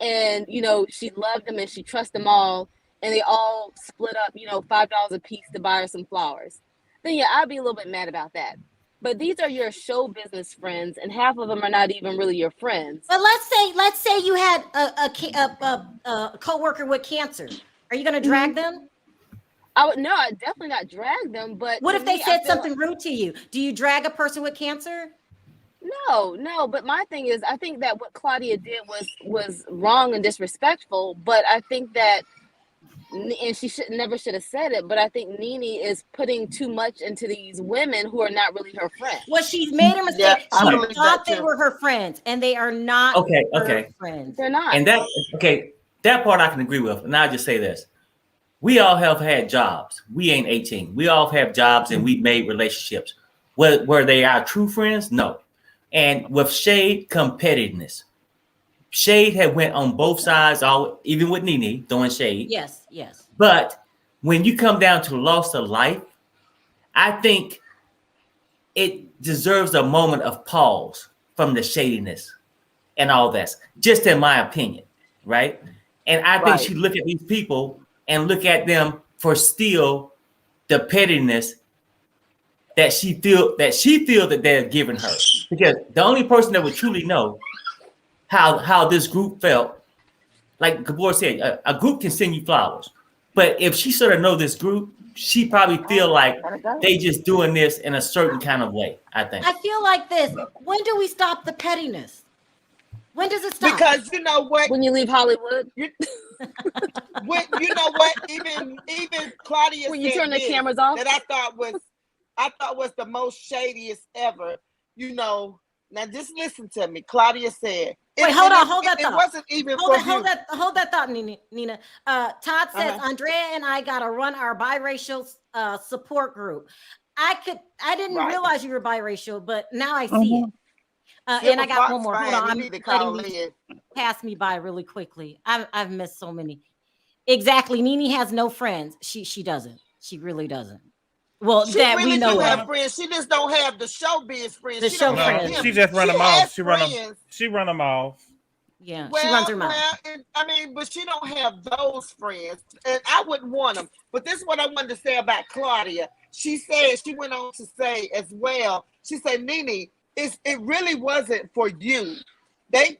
and, you know, she loved them and she trusts them all, and they all split up, you know, $5 a piece to buy her some flowers. Then yeah, I'd be a little bit mad about that. But these are your show business friends, and half of them are not even really your friends. But let's say you had a coworker with cancer. Are you going to drag them? I'd definitely not drag them. But what if they said something rude to you? Do you drag a person with cancer? No. But my thing is, I think that what Claudia did was wrong and disrespectful. But I think that, and she never should have said it, but I think Nene is putting too much into these women who are not really her friends. Well, she's made a mistake. She thought they were her friends, and they are not her friends. They're not. And that part I can agree with. And I'll just say this. We all have had jobs. We ain't 18. We all have jobs, and we've made relationships. Were they our true friends? No. And with shade, competitiveness. Shade had went on both sides, even with Nene throwing shade. Yes. But when you come down to loss of life, I think it deserves a moment of pause from the shadiness and all that. Just in my opinion, right? And I think she look at these people and look at them for still the pettiness that she feel that they're giving her. Because the only person that would truly know how this group felt, like Gabor said, a group can send you flowers. But if she sort of know this group, she probably feel like they just doing this in a certain kind of way, I think. I feel like this. When do we stop the pettiness? When does it stop? Because you know what? When you leave Hollywood. You know what? Even Claudia when you turn the cameras off. That I thought was the most shadiest ever. You know, now just listen to me. Claudia said. Wait, hold that thought. It wasn't even hold that thought, Nina. Todd says Andrea and I gotta run our biracial support group. I didn't realize you were biracial, but now I see it. And I got one more. Hold on, I'm letting you pass me by really quickly. I've missed so many. Exactly. Nene has no friends. She doesn't. She really doesn't. Well, she that really we know have friends. She just don't have the showbiz friends. The show friends. She just run them off. She run them off. Yeah, she runs her mouth. But she don't have those friends, and I wouldn't want them. But this is what I wanted to say about Claudia. She said, she went on to say as well. She said, Nene, it really wasn't for you. They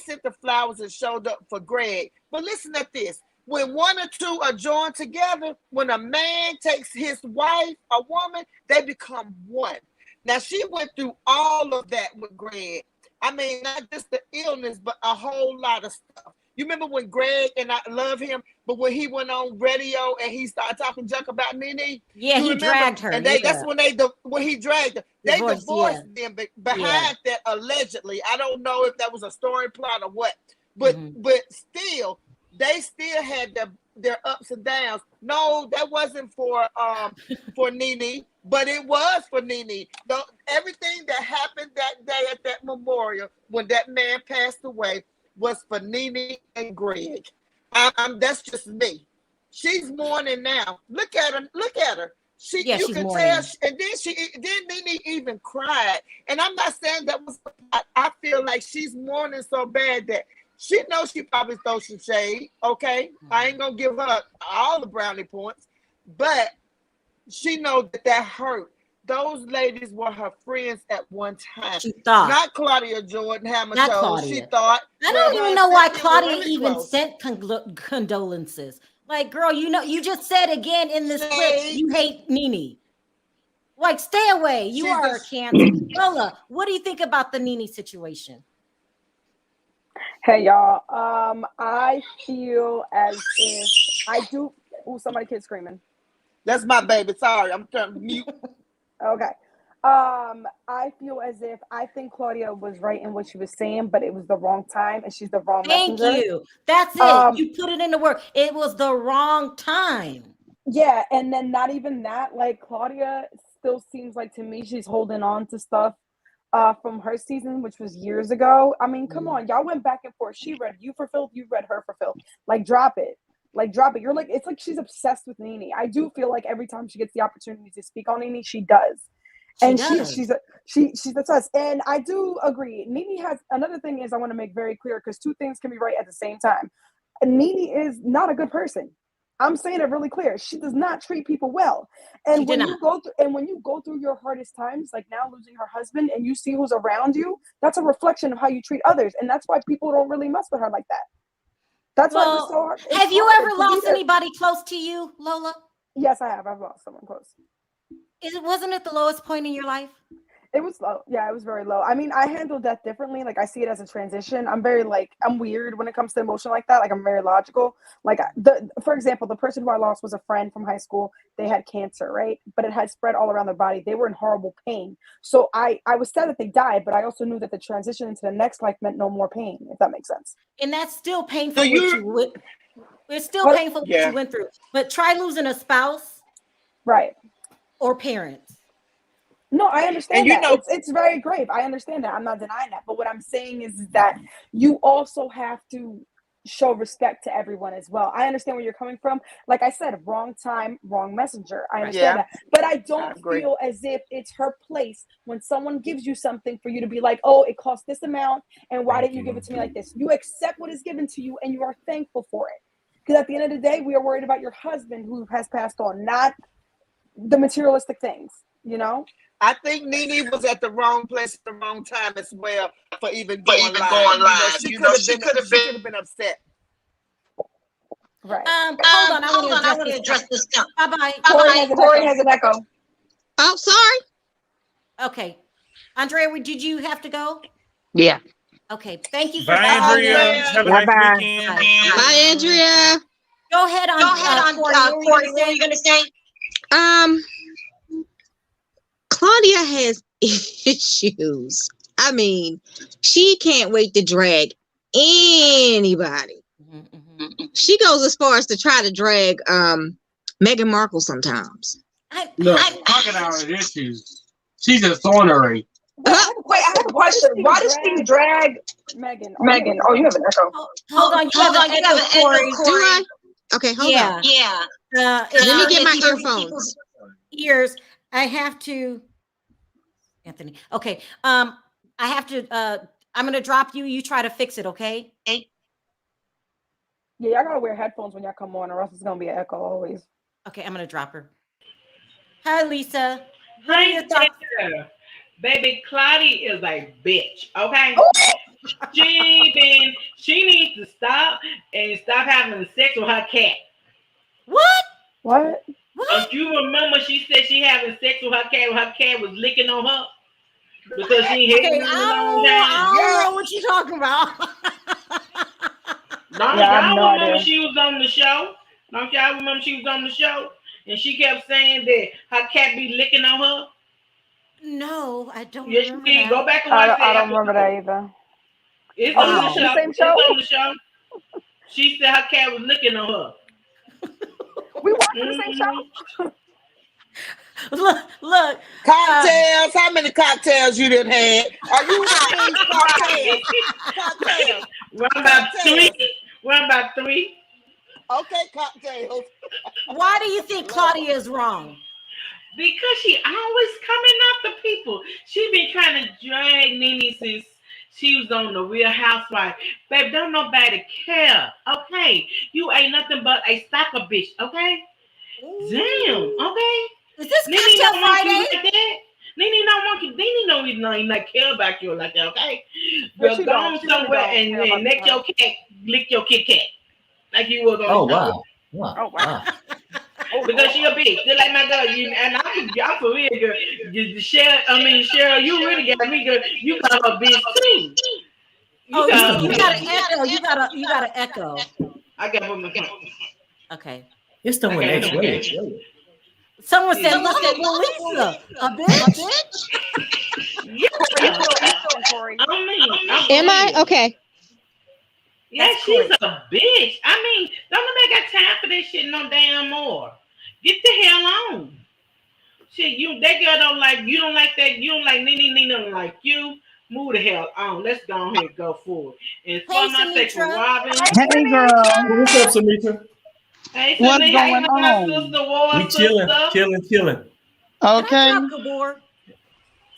sent the flowers and showed up for Greg. But listen at this. when one or two are joined together, when a man takes his wife, a woman, they become one. Now, she went through all of that with Greg. I mean, not just the illness, but a whole lot of stuff. You remember when Greg, and I love him, but when he went on radio and he started talking junk about Nene? Yeah, he dragged her. And that's when he dragged her. They divorced them behind that, allegedly. I don't know if that was a story plot or what. But still, they still had their ups and downs. No, that wasn't for Nene, but it was for Nene. Everything that happened that day at that memorial when that man passed away was for Nene and Greg. That's just me. She's mourning now. Look at her. You can mourning. tell. And then Nene even cried. And I'm not saying that was. I feel like she's mourning so bad that she knows she probably throws some shade. Okay, I ain't gonna give her all the brownie points, but she knows that hurt. Those ladies were her friends at one time. She thought. Not Claudia Jordan Hammer. Not Claudia. She thought. I don't even know why Claudia even sent condolences. Like, girl, you just said again in this clip, you hate Nene. Like, stay away. You are a cancer. Lola, what do you think about the Nene situation? Hey, y'all. I feel as if I do. Oh, somebody kid screaming. That's my baby. Sorry, I'm trying to mute. Okay. I feel as if I think Claudia was right in what she was saying, but it was the wrong time and she's the wrong messenger. Thank you. That's it. You put it into work. It was the wrong time. Yeah, and then not even that. Like, Claudia still seems like, to me, she's holding on to stuff from her season, which was years ago. I mean, come on, y'all went back and forth. She read you for Phil, you read her for Phil. Like, drop it. You're like, it's like she's obsessed with Nene. I do feel like every time she gets the opportunity to speak on Nene, she does. She's obsessed. And I do agree. Nene has another thing is I want to make very clear, because two things can be right at the same time. Nene is not a good person. I'm saying it really clear. She does not treat people well. And when you go through your hardest times, like now losing her husband, and you see who's around you, that's a reflection of how you treat others. And that's why people don't really mess with her like that. That's why it's so hard. Have you ever lost anybody close to you, Lola? Yes, I have. I've lost someone close. Wasn't it the lowest point in your life? It was low. Yeah, it was very low. I mean, I handle death differently. Like, I see it as a transition. I'm weird when it comes to emotion like that. Like, I'm very logical. Like, for example, the person who I lost was a friend from high school. They had cancer, right? But it had spread all around their body. They were in horrible pain. So I was sad that they died, but I also knew that the transition into the next life meant no more pain, if that makes sense. And that's still painful. It's still painful what you went through. But try losing a spouse. Right. Or parents. No, I understand that. It's very grave. I understand that. I'm not denying that. But what I'm saying is that you also have to show respect to everyone as well. I understand where you're coming from. Like I said, wrong time, wrong messenger. I understand that. But I don't feel as if it's her place when someone gives you something for you to be like, oh, it cost this amount, and why didn't you give it to me like this? You accept what is given to you, and you are thankful for it. Because at the end of the day, we are worried about your husband who has passed on, not the materialistic things, you know? I think Nene was at the wrong place at the wrong time as well for even going live. She could have been upset. Right. Hold on. I want to address this. Bye-bye. Corey has an echo. Oh, sorry. Okay. Andrea, did you have to go? Yeah. Okay. Thank you for Bye, Andrea. Have a nice weekend. Bye, Andrea. Go ahead on Corey. What were you going to say? Claudia has issues. I mean, she can't wait to drag anybody. She goes as far as to try to drag Meghan Markle sometimes. Look, talking about her issues. She's a thornery. Wait, I have a question. Why does she drag Meghan? Oh, you have an echo. Hold on. You have an echo, Corey. Do I? Okay, hold on. Yeah. Let me get my earphones. Ears. I have to. Anthony. Okay. I have to. I'm gonna drop you. You try to fix it. Okay. Yeah, y'all gotta wear headphones when y'all come on, or else it's gonna be an echo always. Okay, I'm gonna drop her. Hi, Lisa. Hi, baby. Claudia is a bitch. Okay. She needs to stop having sex with her cat. What? Don't you remember she said she having sex with her cat when her cat was licking on her? Because she ain't hit I don't know what you're talking about. Y'all remember she was on the show? Don't y'all remember she was on the show? And she kept saying that her cat be licking on her? No, I don't remember that. Go back and watch that. I don't remember that either. It's on the show. It's on the show. She said her cat was licking on her. We watching the same show? Look. Cocktails. How many cocktails you done had? Are you having cocktails? Cocktails. We're about three. We're about three. Okay, cocktails. Why do you think Claudia is wrong? Because she always coming after people. She been trying to drag Nene since she was on the Real Housewife. Babe, don't nobody care. Okay. You ain't nothing but a stalker bitch. Okay? Damn. Okay? Is this Nene Cocktail don't want you Friday? like that. Nene don't want you. Nene don't even not care about you like that. Okay? But go on somewhere and lick your cat. Lick your Kit Kat. Like you was on the show. Wow. Oh, wow. Because she a bitch, just like my girl. I'm for real, girl. Sharrell, you really got me, girl. You got her bitch too. You got an echo. You got an echo. I got one. Okay. It's the one X-rated. Someone said, "Look at Lisa, a bitch." Am I okay? Yeah, she's a bitch. I mean, don't nobody got time for that shit no damn more. Get the hell on. Shit, that girl don't like you. Don't like that. You don't like Nene don't like you. Move the hell on. Let's go ahead and go forward. And for my sake for Robin. Hey, girl. What's up, Samitra? Hey, What's Samitra, going my on? sister, We chilling. Okay.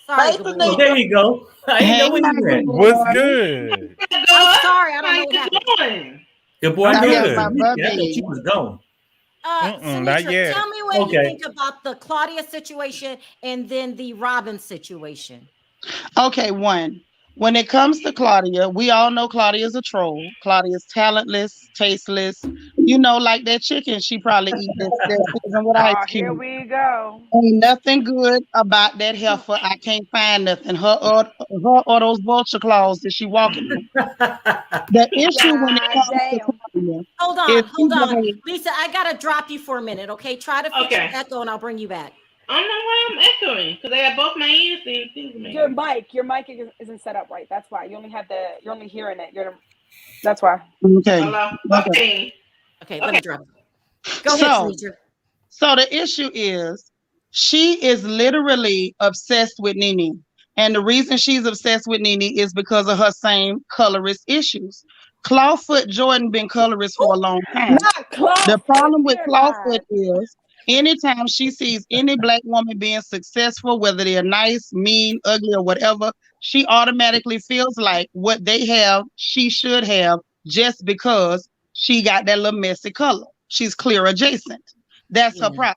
Sorry, Oh, there you go. I didn't know where you went. What's good? I'm sorry, I don't know what happened. Good boy. I Good. thought you was gone. not Samitra, yet. tell me what you think about the Claudia situation and then the Robin situation. Okay, when it comes to Claudia, we all know Claudia's a troll. Claudia's talentless, tasteless. You know, like that chicken, she probably eat that season with ice cube. Here we go. Ain't nothing good about that heifer. I can't find nothing. Her or those vulture claws that she walking on. The issue when it comes to Claudia, hold on. Lisa, I gotta drop you for a minute, okay? Try to fix your echo and I'll bring you back. I don't know why I'm echoing because I got both my ears and Your mic isn't set up right. That's why. You're only hearing it. That's why. Okay. Hello? Okay, let me drop it. Go ahead, Samitra. So the issue is she is literally obsessed with Nene. And the reason she's obsessed with Nene is because of her same colorist issues. Clawfoot Jordan been colorist for a long time. The problem with Clawfoot is anytime she sees any black woman being successful, whether they're nice, mean, ugly, or whatever, she automatically feels like what they have, she should have, just because she got that little messy color. She's clear adjacent. That's her problem.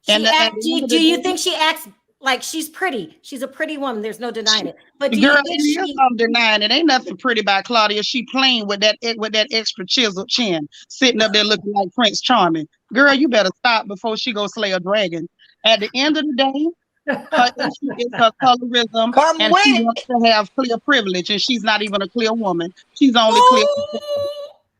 Do you think she acts like she's pretty? She's a pretty woman. There's no denying it. But do you think I'm denying it. Ain't nothing pretty about Claudia. She plain with that extra chiseled chin, sitting up there looking like Prince Charming. Girl, you better stop before she go slay a dragon. At the end of the day, her issue is her colorism, and she wants to have clear privilege, and she's not even a clear woman. She's only clear.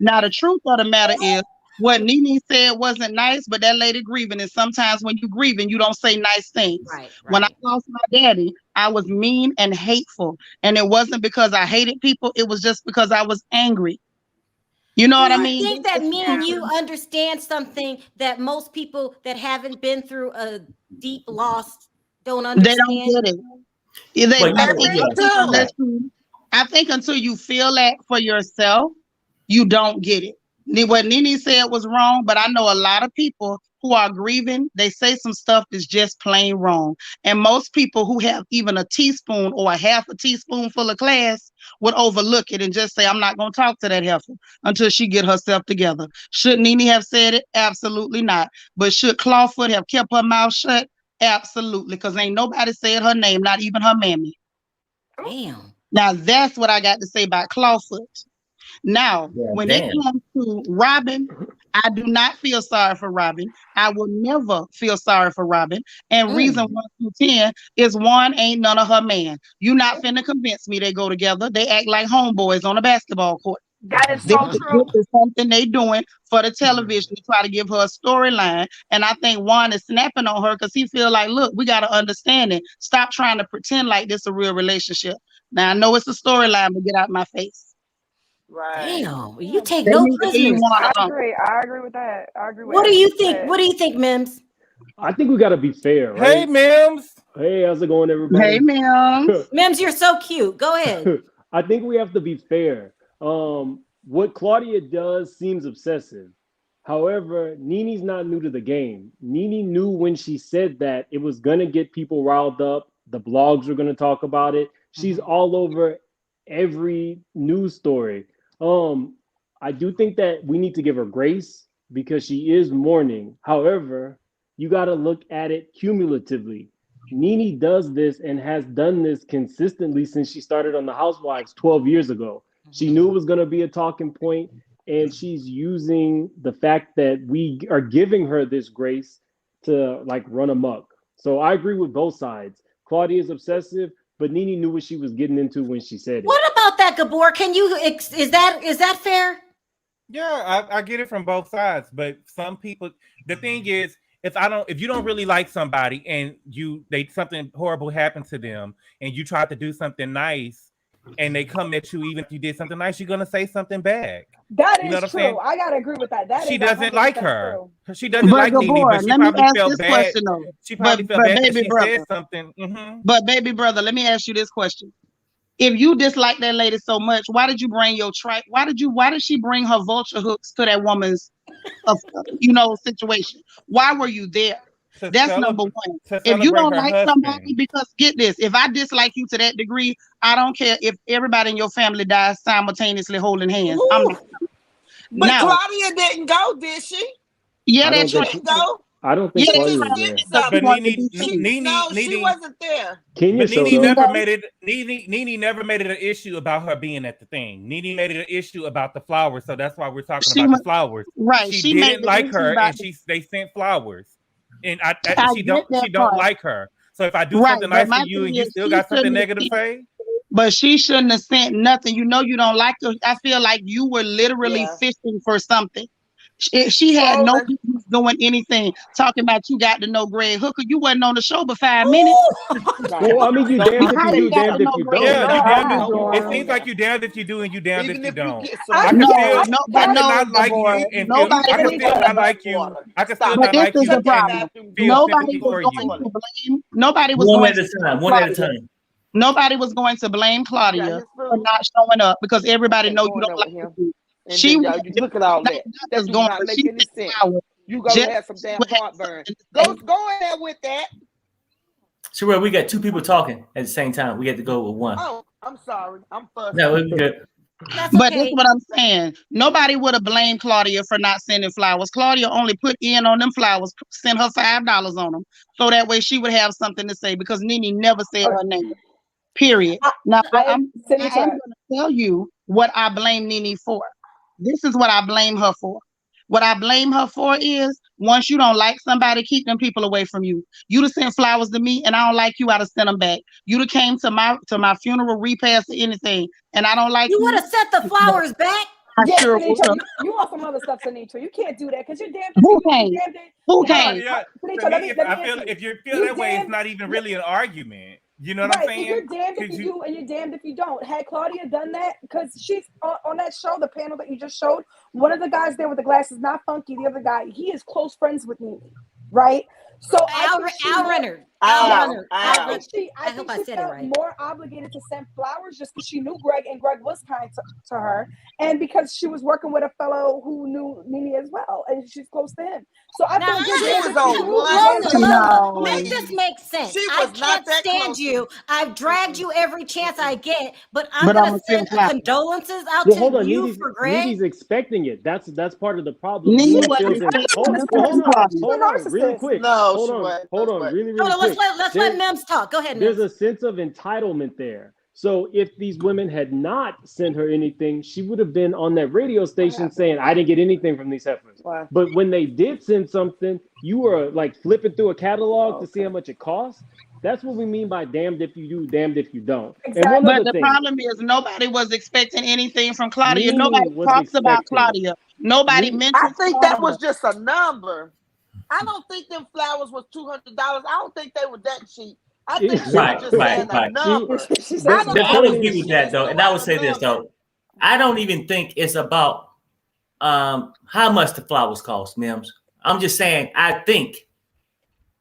Now, the truth of the matter is, what Nene said wasn't nice, but that lady grieving, and sometimes when you're grieving, you don't say nice things. Right. When I lost my daddy, I was mean and hateful, and it wasn't because I hated people. It was just because I was angry. You know what I mean? I think that me and you understand something that most people that haven't been through a deep loss don't understand. They don't get it. I think until you feel that for yourself, you don't get it. What Nene said was wrong, but I know a lot of people who are grieving, they say some stuff that's just plain wrong. And most people who have even a teaspoon or a half a teaspoonful of class would overlook it and just say, I'm not going to talk to that heifer until she get herself together. Should Nene have said it? Absolutely not. But should Clawfoot have kept her mouth shut? Absolutely, because ain't nobody said her name, not even her mammy. Damn. Now that's what I got to say about Clawfoot. Now, when it comes to Robin, I do not feel sorry for Robin. I will never feel sorry for Robin. And reason 1 through 10 is Juan ain't none of her man. You not finna convince me they go together. They act like homeboys on a basketball court. That is so true. This is something they doing for the television to try to give her a storyline. And I think Juan is snapping on her because he feel like, look, we got to understand it. Stop trying to pretend like this a real relationship. Now, I know it's a storyline, but get out my face. Right. Damn, you take no prisoners. I agree with that. I agree with What do you think? What do you think, Mims? I think we got to be fair, right? Hey, Mims. Hey, how's it going, everybody? Hey, Mims. Mims, you're so cute. Go ahead. I think we have to be fair. What Claudia does seems obsessive. However, Nini's not new to the game. Nini knew when she said that it was going to get people riled up. The blogs were going to talk about it. She's all over every news story. I do think that we need to give her grace because she is mourning. However, you got to look at it cumulatively. Nini does this and has done this consistently since she started on the Housewives 12 years ago. She knew it was going to be a talking point, and she's using the fact that we are giving her this grace to like run amok. So I agree with both sides. Claudia is obsessive, but Nini knew what she was getting into when she said it. What about that, Gabor? Can you is that fair? Yeah, I get it from both sides, but some people, the thing is, if you don't really like somebody and something horrible happened to them and you try to do something nice and they come at you, even if you did something nice, you're gonna say something bad. That is true. I gotta agree with that. She doesn't like her. True. She doesn't like Nini, but she probably felt bad. She probably felt bad that she said something. But baby brother, let me ask you this question. If you dislike that lady so much, why did you bring your why did she bring her vulture hooks to that woman's situation? Why were you there? That's number one. If you don't like somebody, because get this, if I dislike you to that degree, I don't care if everybody in your family dies simultaneously holding hands. But Claudia didn't go, did she? Yeah, that's right. I don't think Claudia was there. But Nini, she wasn't there. Nini never made it. Nini never made it an issue about her being at the thing. Nini made it an issue about the flowers, so that's why we're talking about the flowers. Right? She didn't like her, and they sent flowers, and she don't like her. So if I do something nice for you, and you still got something negative to say. But she shouldn't have sent nothing. You know you don't like her. I feel like you were literally fishing for something. She had no business doing anything. Talking about you got to know Greg Hooker. You wasn't on the show for 5 minutes. Well, I mean, you damned if you do, damned if you don't. Yeah, it seems like you damned if you do and you damned if you don't. I can still not like you. I can still not like you. I can still not like you. Nobody was going to blame. Nobody was one at a time. Nobody was going to blame Claudia for not showing up because everybody know you don't like her. You look at all that. That does not make any sense. You gonna have some damn heartburn. Go in there with that. Sharrell, we got two people talking at the same time. We had to go with one. Oh, I'm sorry. I'm fussing. No, we're good. But that's what I'm saying. Nobody would have blamed Claudia for not sending flowers. Claudia only put in on them flowers, sent her $5 on them, so that way she would have something to say because Nini never said her name. Period. Now I'm going to tell you what I blame Nini for. This is what I blame her for. What I blame her for is once you don't like somebody, keep them people away from you. You'd have sent flowers to me and I don't like you, I'd have sent them back. You'd have came to my funeral repast or anything and I don't like you. You would have sent the flowers back? Yes, sure you want some other stuff, Anitra. You can't do that because you're damn. Who came? If you feel that way, it's not even really an argument. You know what I'm saying? You're damned if you do and you're damned if you don't. Had Claudia done that, because she's on that show, the panel that you just showed, one of the guys there with the glasses, not Funky, the other guy, he is close friends with Nini, right? So Al Renner. I think she felt more obligated to send flowers just because she knew Greg and Greg was kind to her, and because she was working with a fellow who knew Nini as well, and she's close to him. So I make this make sense. I can't stand you. I've dragged you every chance I get, but I'm gonna send condolences out to you for Greg. Nini's expecting it. That's part of the problem. Hold on, really quick. Hold on, really quick. Let's let Mims talk. Go ahead, Mims. There's a sense of entitlement there. So if these women had not sent her anything, she would have been on that radio station saying, I didn't get anything from these heifers. Wow. But when they did send something, you were like flipping through a catalog to see how much it costs. That's what we mean by damned if you do, damned if you don't. Exactly. And one But other the thing, problem is nobody was expecting anything from Claudia. Nene Nobody was talks about expecting. Claudia. Nobody Nene- mentions I think Claudia. that was just a number. I don't think them flowers was $200. I don't think they were that cheap. I think she was just saying a number. I would agree with that though, and I would say this though. I don't even think it's about how much the flowers cost, Mims. I'm just saying, I think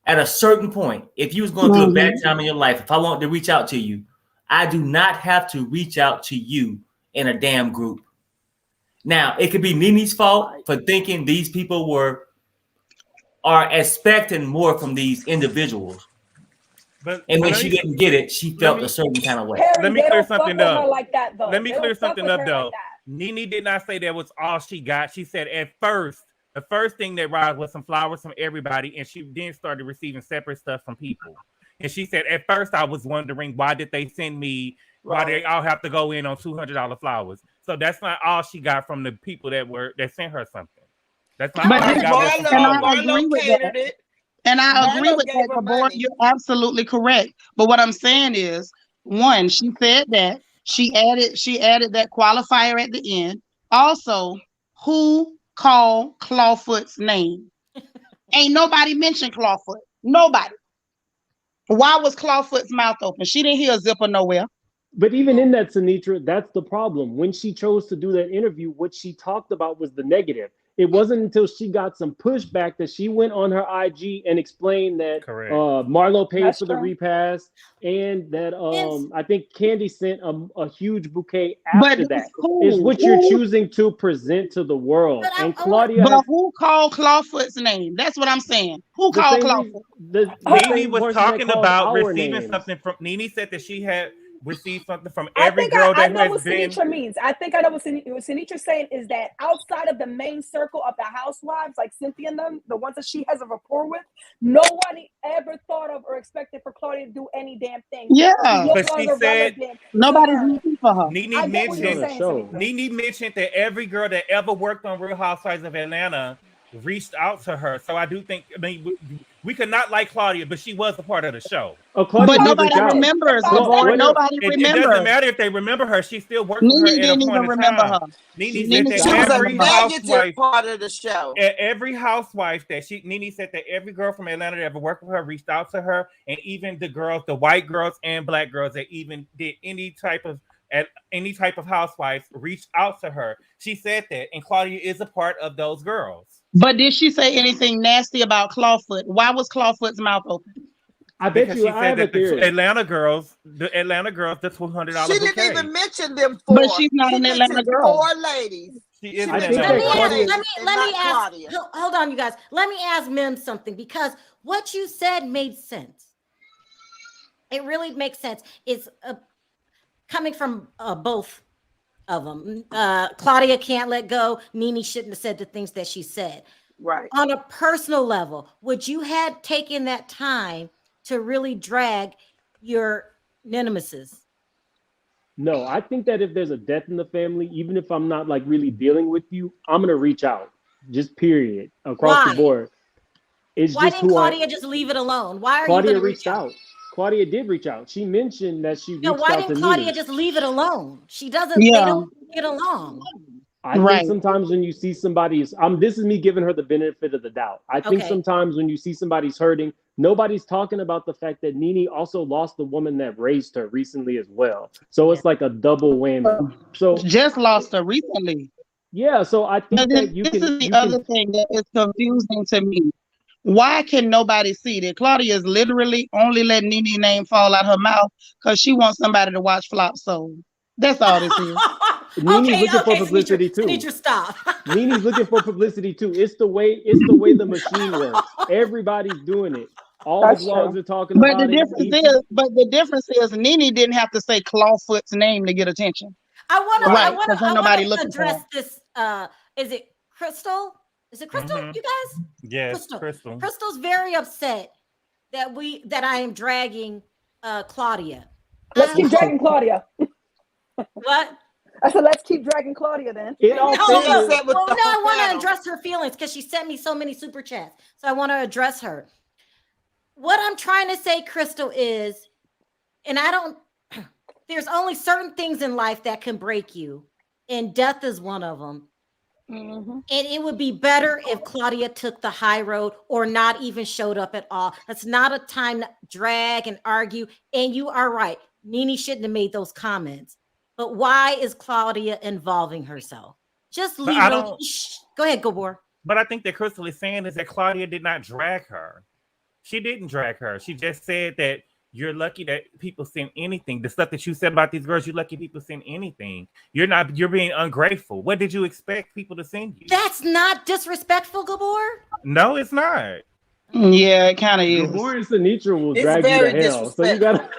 at a certain point, if you was going through a bad time in your life, if I wanted to reach out to you, I do not have to reach out to you in a damn group. Now, it could be Nene's fault for thinking these people are expecting more from these individuals. And when she didn't get it, she felt a certain kind of way. Let me clear something up. Like that, though. Let me clear something up, though. Like Nene did not say that was all she got. She said at first, the first thing that arrived was some flowers from everybody, and she then started receiving separate stuff from people. And she said, at first, I was wondering, why did they send me, why they all have to go in on $200 flowers? So that's not all she got from the people that sent her something. That's not all she got. And I agree with that. And I agree with that, Gabor. You're absolutely correct. But what I'm saying is, one, she said that she added that qualifier at the end. Also, who called Clawfoot's name? Ain't nobody mentioned Clawfoot. Nobody. Why was Clawfoot's mouth open? She didn't hear a zipper nowhere. But even in that, Sinitra, that's the problem. When she chose to do that interview, what she talked about was the negative. It wasn't until she got some pushback that she went on her IG and explained that Marlo paid for the repass and that I think Candy sent a huge bouquet after that. Is what you're choosing to present to the world. And Claudia, but who called Clawfoot's name? That's what I'm saying. Who called Clawfoot? Nene was talking about receiving something from. Nene said that she had received something from every girl that I know has what been. Sinitra means. I think I know what Sinitra's saying is that outside of the main circle of the housewives, like Cynthia and them, the ones that she has a rapport with, nobody ever thought of or expected for Claudia to do any damn thing. Yeah, but she said nobody's looking for her. Nene mentioned that every girl that ever worked on Real Housewives of Atlanta reached out to her. So I do think, we could not like Claudia, but she was a part of the show. But nobody remembers. Nobody remembers. It doesn't matter if they remember her. She still worked with her. Nene didn't even remember her. Nene said that every housewife part of the show. Every housewife Nene said that every girl from Atlanta that ever worked with her reached out to her, and even the girls, the white girls and black girls that even did any type of housewives reached out to her. She said that, and Claudia is a part of those girls. But did she say anything nasty about Clawfoot? Why was Clawfoot's mouth open? I bet you I have a theory. The Atlanta girls, the $200. She didn't even mention them four. But she's not an Atlanta girl. Four ladies. She is. Let me ask. Hold on, you guys. Let me ask Mim something, because what you said made sense. It really makes sense. It's coming from both of them. Claudia can't let go. Nene shouldn't have said the things that she said. Right. On a personal level, would you have taken that time to really drag your nemesis? No, I think that if there's a death in the family, even if I'm not like really dealing with you, I'm gonna reach out. Just period across the board. Why didn't Claudia just leave it alone? Why are Claudia you reached out? Claudia did reach out. She mentioned that she reached out to why didn't Claudia Nene. just leave it alone? She doesn't. They don't get along. I think sometimes when you see somebody's, this is me giving her the benefit of the doubt. I think sometimes when you see somebody's hurting, nobody's talking about the fact that Nene also lost the woman that raised her recently as well. So it's like a double whammy. So just lost her recently. Yeah. So I think that this is the other thing that is confusing to me. Why can nobody see that Claudia is literally only letting Nene's name fall out her mouth because she wants somebody to watch Flop Soul? That's all this is. Nene's looking for publicity too. Stop. Nene's looking for publicity too. It's the way the machine works. Everybody's doing it. All the blogs are talking about it. But the difference is Nene didn't have to say Clawfoot's name to get attention. I want to address this. Is it Crystal? Is it Crystal? You guys? Yes, Crystal. Crystal's very upset that I am dragging Claudia. Let's keep dragging Claudia. What? I said, let's keep dragging Claudia then. In all No, fairness, well, no, I want to address her feelings because she sent me so many super chats. So I want to address her. What I'm trying to say, Crystal, is, and there's only certain things in life that can break you, and death is one of them. And it would be better if Claudia took the high road or not even showed up at all. That's not a time to drag and argue. And you are right. Nene shouldn't have made those comments. But why is Claudia involving herself? Just leave it alone. Go ahead, Gabor. But I think that Crystal is saying is that Claudia did not drag her. She didn't drag her. She just said that you're lucky that people send anything. The stuff that you said about these girls, you're lucky people send anything. You're being ungrateful. What did you expect people to send you? That's not disrespectful, Gabor. No, it's not. Yeah, it kind of is. Gabor and Sinitra will drag you to hell. So you gotta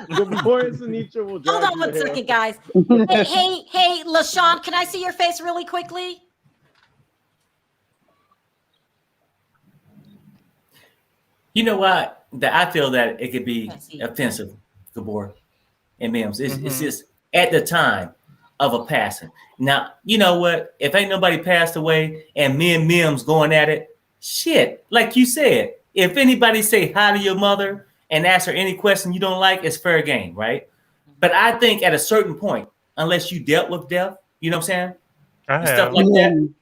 Gabor and Sinitra will drag you to hell. Hold on 1 second, guys. hey, LaShawn, can I see your face really quickly? You know what? I feel that it could be offensive, Gabor and Mims. It's just at the time of a passing. Now, you know what? If ain't nobody passed away and me and Mims going at it, shit, like you said, if anybody say hi to your mother and ask her any question you don't like, it's fair game, right? But I think at a certain point, unless you dealt with death, you know what I'm saying? Stuff like that,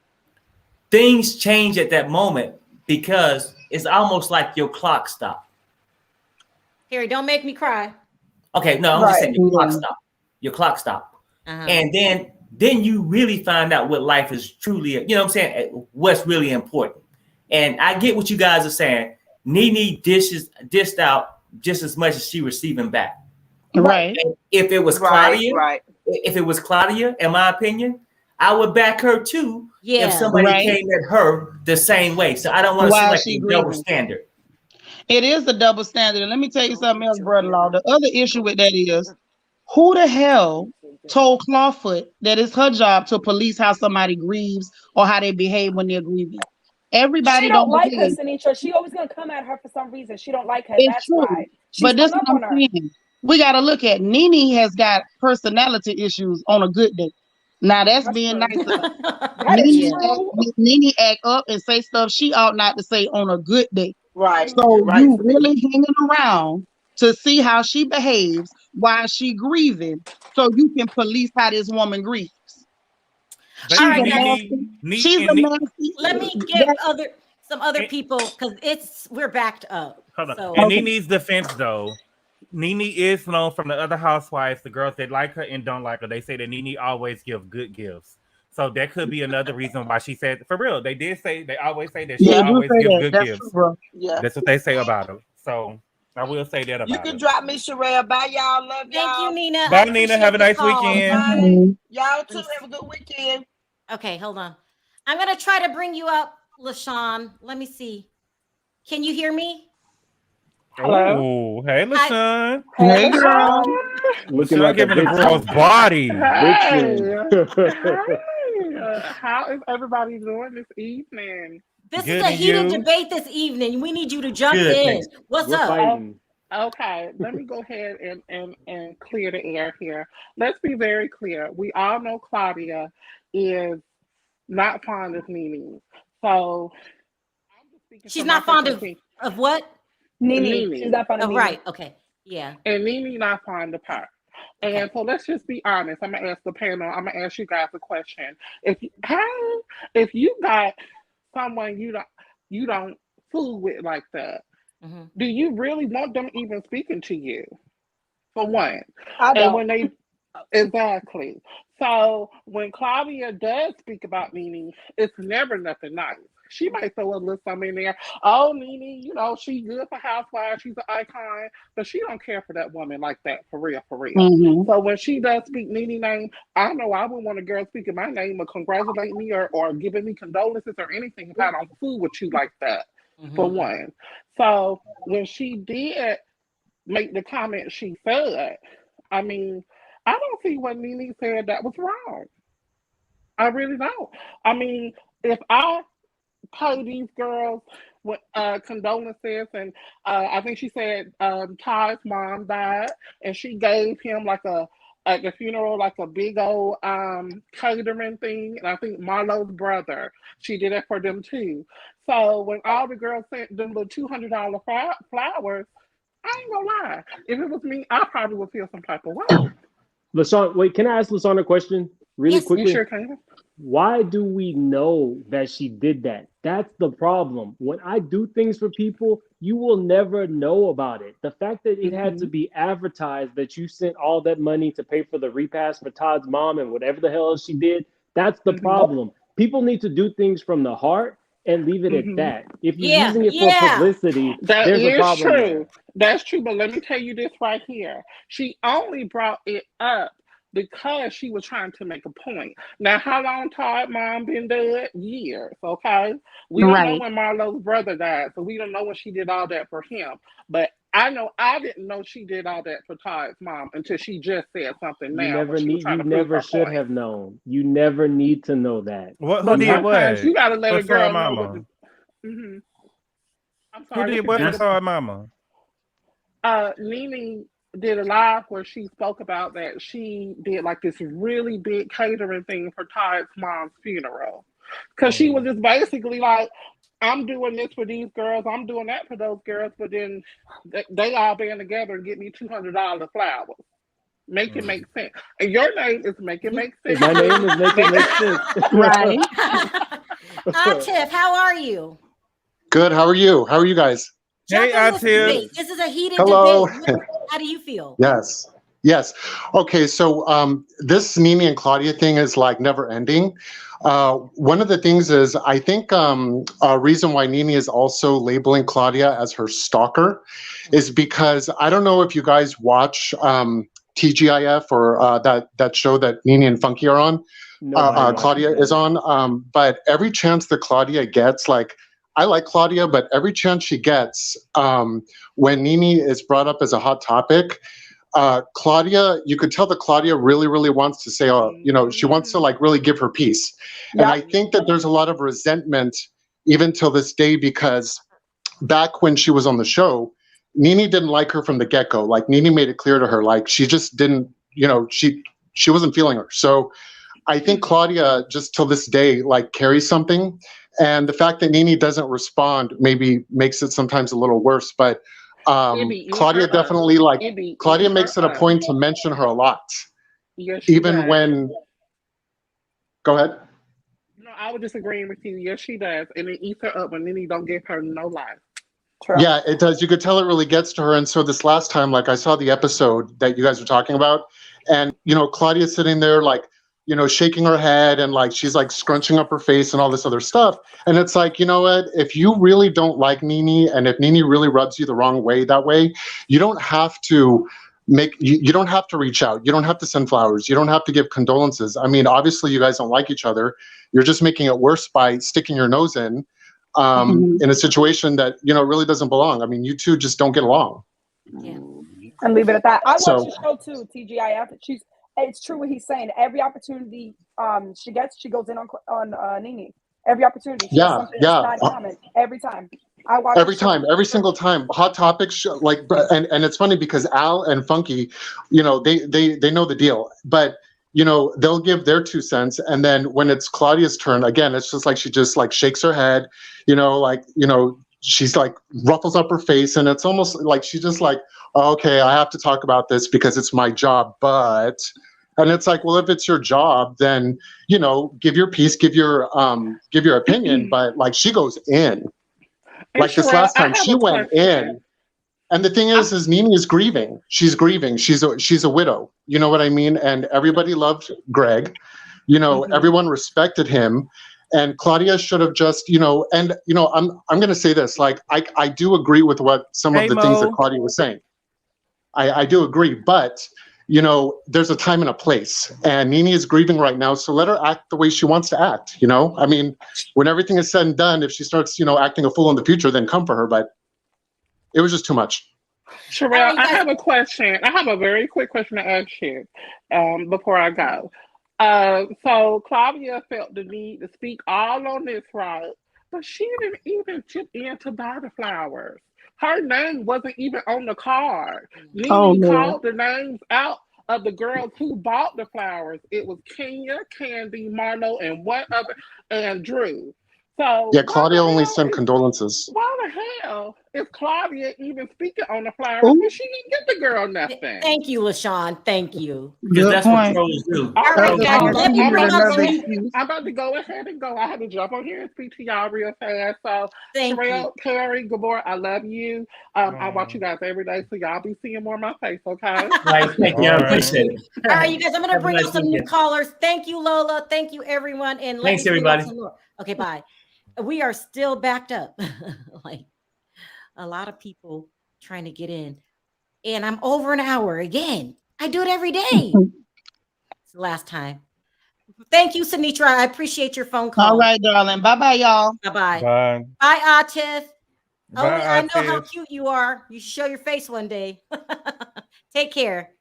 things change at that moment because it's almost like your clock stopped. Harry, don't make me cry. Okay, no, I'm just saying your clock stopped. Your clock stopped. And then you really find out what life is truly, you know what I'm saying? What's really important. And I get what you guys are saying. Nene dished out just as much as she receiving back. Right. And if it was Claudia, if it was Claudia, in my opinion, I would back her too. Yeah. If somebody came at her the same way. So I don't want to see like a double standard. It is a double standard. And let me tell you something else, brother-in-law. The other issue with that is, who the hell told Clawfoot that it's her job to police how somebody grieves or how they behave when they're grieving? Everybody don't like her, Sinitra. She always gonna come at her for some reason. She don't like her. It's That's true. why. But this is what I'm saying. We got to look at Nene has got personality issues on a good day. Now that's being nice. Nene act up and say stuff she ought not to say on a good day. Right. So you really hanging around to see how she behaves while she grieving, so you can police how this woman grieves. All right, she's a nasty. Let me give some other people because we're backed up. Hold on. So. In Nene's defense, though, Nene is known from the other housewives, the girls that like her and don't like her. They say that Nene always gives good gifts. So that could be another reason why she said, for real, they always say that she always gives good gifts. True, yeah. That's what they say about her. So I will say that about her. You can drop me, Sharrell. Bye, y'all. Love y'all. Thank you, Nina. Bye, Nina. Have a nice weekend. Bye. Y'all too. Have a good weekend. Okay, hold on. I'm going to try to bring you up, LaShawn. Let me see. Can you hear me? Hello. Oh, hey, LaShawn. Hey, girl. Looking like giving a girl's body. How is everybody doing this evening? This is a heated debate this evening. We need you to jump in. What's up? Okay, let me go ahead and clear the air here. Let's be very clear. We all know Claudia is not fond of Nene. So she's not fond of what? Nene. She's not fond of Nene. Right. Okay. Yeah. And Nene not fond of her. And so let's just be honest. I'm gonna ask the panel. I'm gonna ask you guys a question. If you got someone you don't fool with like that, do you really want them even speaking to you? For one, I don't. And when they exactly. So when Claudia does speak about Nene, it's never nothing nice. She might throw a little something in there. Oh, Nene, you know, she's good for housewives. She's an icon, but she don't care for that woman like that, for real, for real. So when she does speak Nene's name, I know I wouldn't want a girl speaking my name or congratulating me or giving me condolences or anything if I don't fool with you like that, for one. So when she did make the comment she said, I mean, I don't see what Nene said that was wrong. I really don't. I mean, if I pay these girls condolences, and I think she said Todd's mom died, and she gave him like at the funeral, like a big old catering thing. And I think Marlo's brother, she did it for them too. So when all the girls sent them little $200 flowers, I ain't gonna lie. If it was me, I probably would feel some type of way. LaShawn, wait, can I ask LaShawn a question really quickly? You sure can. Why do we know that she did that? That's the problem. When I do things for people, you will never know about it. The fact that it had to be advertised that you sent all that money to pay for the repast for Todd's mom and whatever the hell else she did, that's the problem. People need to do things from the heart and leave it at that. If you're using it for publicity, there's a problem. True. That's true, but let me tell you this right here. She only brought it up because she was trying to make a point. Now, how long Todd's mom been dead? Years, okay? We don't know when Marlo's brother died, so we don't know when she did all that for him. But I know I didn't know she did all that for Todd's mom until she just said something now. You never should have known. You never need to know that. Who did what? You gotta let a girl mama. know. I'm sorry. Who did what for Todd's mama? Nene did a live where she spoke about that she did like this really big catering thing for Todd's mom's funeral. Because she was just basically like, I'm doing this for these girls, I'm doing that for those girls, but then they all band together and get me $200 flowers. Make it make sense. And your name is Make It Make Sense. My name is Make It Make Sense. Right. Tiff, how are you? Good. How are you? How are you guys? Hey, Tiff. This is a heated Hello. debate. How do you feel? Yes. Okay, so this Nene and Claudia thing is like never ending. One of the things is I think a reason why Nene is also labeling Claudia as her stalker is because I don't know if you guys watch TGIF or that show that Nene and Funky are on. Claudia is on. But every chance that Claudia gets, like, I like Claudia, but every chance she gets, when Nene is brought up as a hot topic, Claudia, you could tell that Claudia really, really wants to say, she wants to like really give her piece. And I think that there's a lot of resentment even till this day, because back when she was on the show, Nene didn't like her from the get-go. Like Nene made it clear to her, like she just didn't, she wasn't feeling her. So I think Claudia just till this day, like carries something. And the fact that Nene doesn't respond maybe makes it sometimes a little worse, but Claudia definitely Claudia makes it a point to mention her a lot. Yes, even when, go ahead. No, I was disagreeing with you. Yes, she does. And it eats her up when Nene don't give her no life. Yeah, it does. You could tell it really gets to her. And so this last time, like I saw the episode that you guys were talking about, and Claudia's sitting there like, shaking her head and like she's like scrunching up her face and all this other stuff. And it's like, you know what? If you really don't like Nene and if Nene really rubs you the wrong way that way, you don't have to you don't have to reach out. You don't have to send flowers. You don't have to give condolences. I mean, obviously you guys don't like each other. You're just making it worse by sticking your nose in a situation that, really doesn't belong. I mean, you two just don't get along. Yeah. And leave it at that. I watch the show too, TGIF. It's true what he's saying. Every opportunity she gets, she goes in on Nene. Every opportunity. She has something that's not common. Every time. I watch every single time. Hot Topics, and it's funny because Al and Funky, they know the deal. But they'll give their 2 cents, and then when it's Claudia's turn, again, it's just like she just like shakes her head, she's like ruffles up her face, and it's almost like she's just like, okay, I have to talk about this because it's my job, and it's like, well, if it's your job, then give your piece, give your opinion, but like she goes in, like this last time she went in, and the thing is Nene is grieving. She's grieving. She's a widow. You know what I mean? And everybody loved Greg. Everyone respected him. And Claudia should have just, I'm going to say this, like, I do agree with what some of the things that Claudia was saying. I do agree, but, there's a time and a place, and Nene is grieving right now. So let her act the way she wants to act. I mean, when everything is said and done, if she starts, acting a fool in the future, then come for her. But it was just too much. Sharrell, I have a question. I have a very quick question to ask you before I go. So Claudia felt the need to speak all on this, right? But she didn't even chip in to buy the flowers. Her name wasn't even on the card. Oh Nene Lord. called the names out of the girls who bought the flowers. It was Kenya, Candy, Marlo, and one other, and Drew. So Yeah, Claudia only sent condolences. why the hell is Claudia even speaking on the flowers when she didn't get the girl nothing? Thank you, LaShawn. Thank you. Because that's what trolls do. All right, guys, let me bring up some. I'm about to go ahead and go. I had to jump on here and speak to y'all real fast. So, Thank Sharrell, you. Carrie, Gabor, I love you. I watch you guys every day, so y'all be seeing more of my face, okay? Right, thank you. I appreciate it. All right, you guys, I'm going to Have a bring nice out some new weekend. callers. Thank you, Lola. Thank you, everyone. And let Thanks, me bring out everybody. some more. Okay, bye. We are still backed up. Like a lot of people trying to get in. And I'm over an hour again. I do it every day. It's the last time. Thank you, Sinitra. I appreciate your phone call. All right, darling. Bye-bye, y'all. Bye-bye. Bye. Bye, Atif. Bye, I know how Atif. cute you are. You should show your face one day. Take care.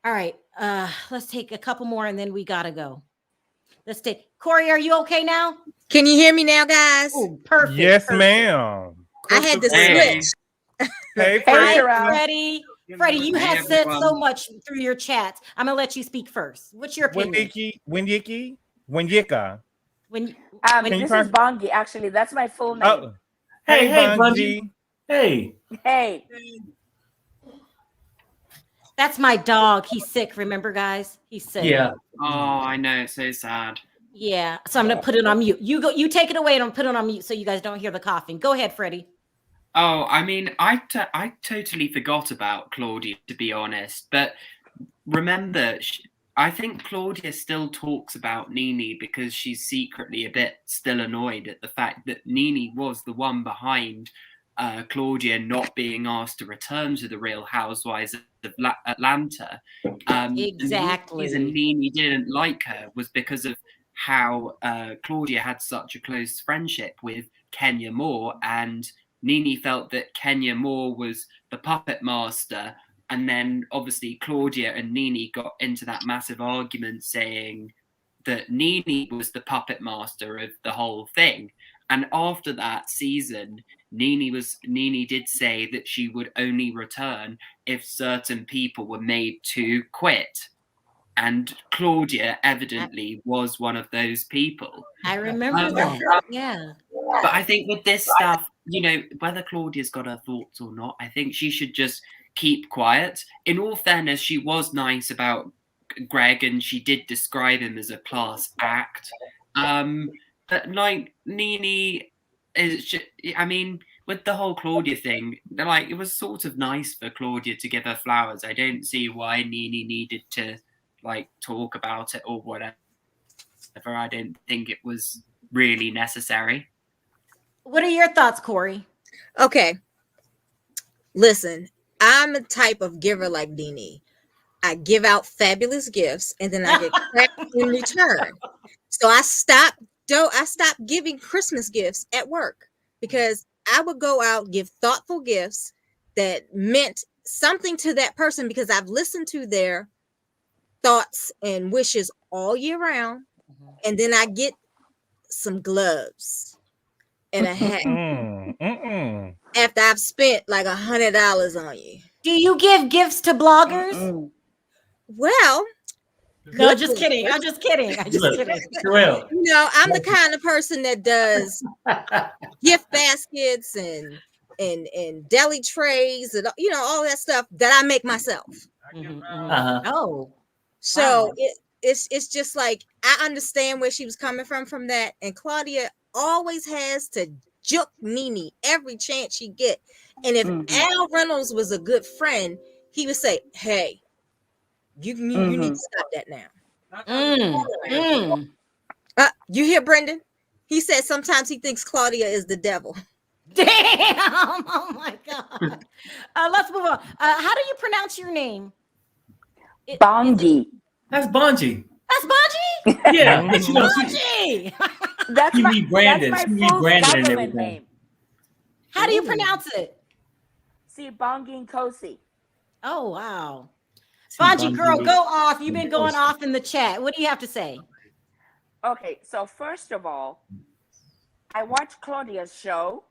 All right. Let's take a couple more and then we gotta go. Let's take Corey. Are you okay now? Can you hear me now, guys? Oh, perfect. Yes, perfect. ma'am. I had to Hey. switch. Hey, Hi, Freddie. Freddie. Freddie, you have said so much through your chats. I'm gonna let you speak first. What's your opinion? Windika. When Can This you is pass- Bongi, actually. That's my full name. Oh. Hey, Bungie. Bungie. Hey. Hey. That's my dog. He's sick. Remember, guys? He's sick. Yeah. Oh, I know. It's so sad. Yeah. So I'm gonna put it on mute. You go. You take it away, and I'm put it on mute so you guys don't hear the coughing. Go ahead, Freddie. Oh, I mean, I totally forgot about Claudia, to be honest. But remember, I think Claudia still talks about Nene because she's secretly a bit still annoyed at the fact that Nene was the one behind Claudia not being asked to return to the Real Housewives of Atlanta. Exactly. And the reason Nene didn't like her was because of how Claudia had such a close friendship with Kenya Moore, and Nene felt that Kenya Moore was the puppet master. And then obviously Claudia and Nene got into that massive argument saying that Nene was the puppet master of the whole thing. And after that season, Nene did say that she would only return if certain people were made to quit. And Claudia evidently was one of those people. I remember that. Yeah. But I think with this stuff, whether Claudia's got her thoughts or not, I think she should just keep quiet. In all fairness, she was nice about Greg and she did describe him as a class act. But like Nene is, with the whole Claudia thing, it was sort of nice for Claudia to give her flowers. I don't see why Nene needed to talk about it or whatever. I don't think it was really necessary. What are your thoughts, Corey? Okay. Listen, I'm the type of giver like Nene. I give out fabulous gifts and then I get crap in return. So I stopped giving Christmas gifts at work because I would go out, give thoughtful gifts that meant something to that person because I've listened to their thoughts and wishes all year round. And then I get some gloves and a hat after I've spent like $100 on you. Do you give gifts to bloggers? Well, no, just kidding. I'm just kidding. I'm just kidding. Sharrell. I'm the kind of person that does gift baskets and deli trays and all that stuff that I make myself. Oh, so wow. It's just like I understand where she was coming from that, and Claudia always has to juke Nene every chance she get. And if Al Reynolds was a good friend, he would say, "Hey, you need to stop that now." You hear Brendan? He said sometimes he thinks Claudia is the devil. Damn! Oh my God. Let's move on. How do you pronounce your name? Bongi. That's Bungie. That's Bongi? Yeah. Bongi! That's she my rebranded. That's She my full rebranded and government everything. name. How do you pronounce it? See, Bongi Nkosi. Oh, wow. Bongi girl, go off. You've been going off in the chat. What do you have to say? Okay, so first of all, I watched Claudia's show.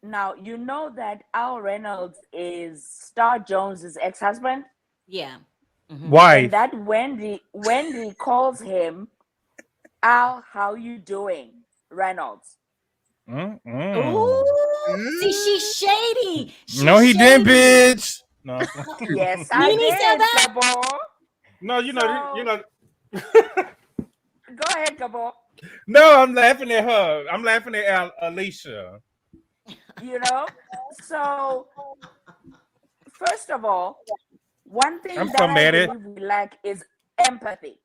Now you know that Al Reynolds is Star Jones's ex-husband. Yeah. Wife. And that Wendy calls him, Al, how you doing, Reynolds? Ooh, see, she's shady. No, he didn't, bitch. No. Yes, I Nene said did, that? Gabo. No, you know. Go ahead, Gabo. No, I'm laughing at her. I'm laughing at Alicia. You know, so first of all, one thing I'm that so I mad at believe we lack is empathy.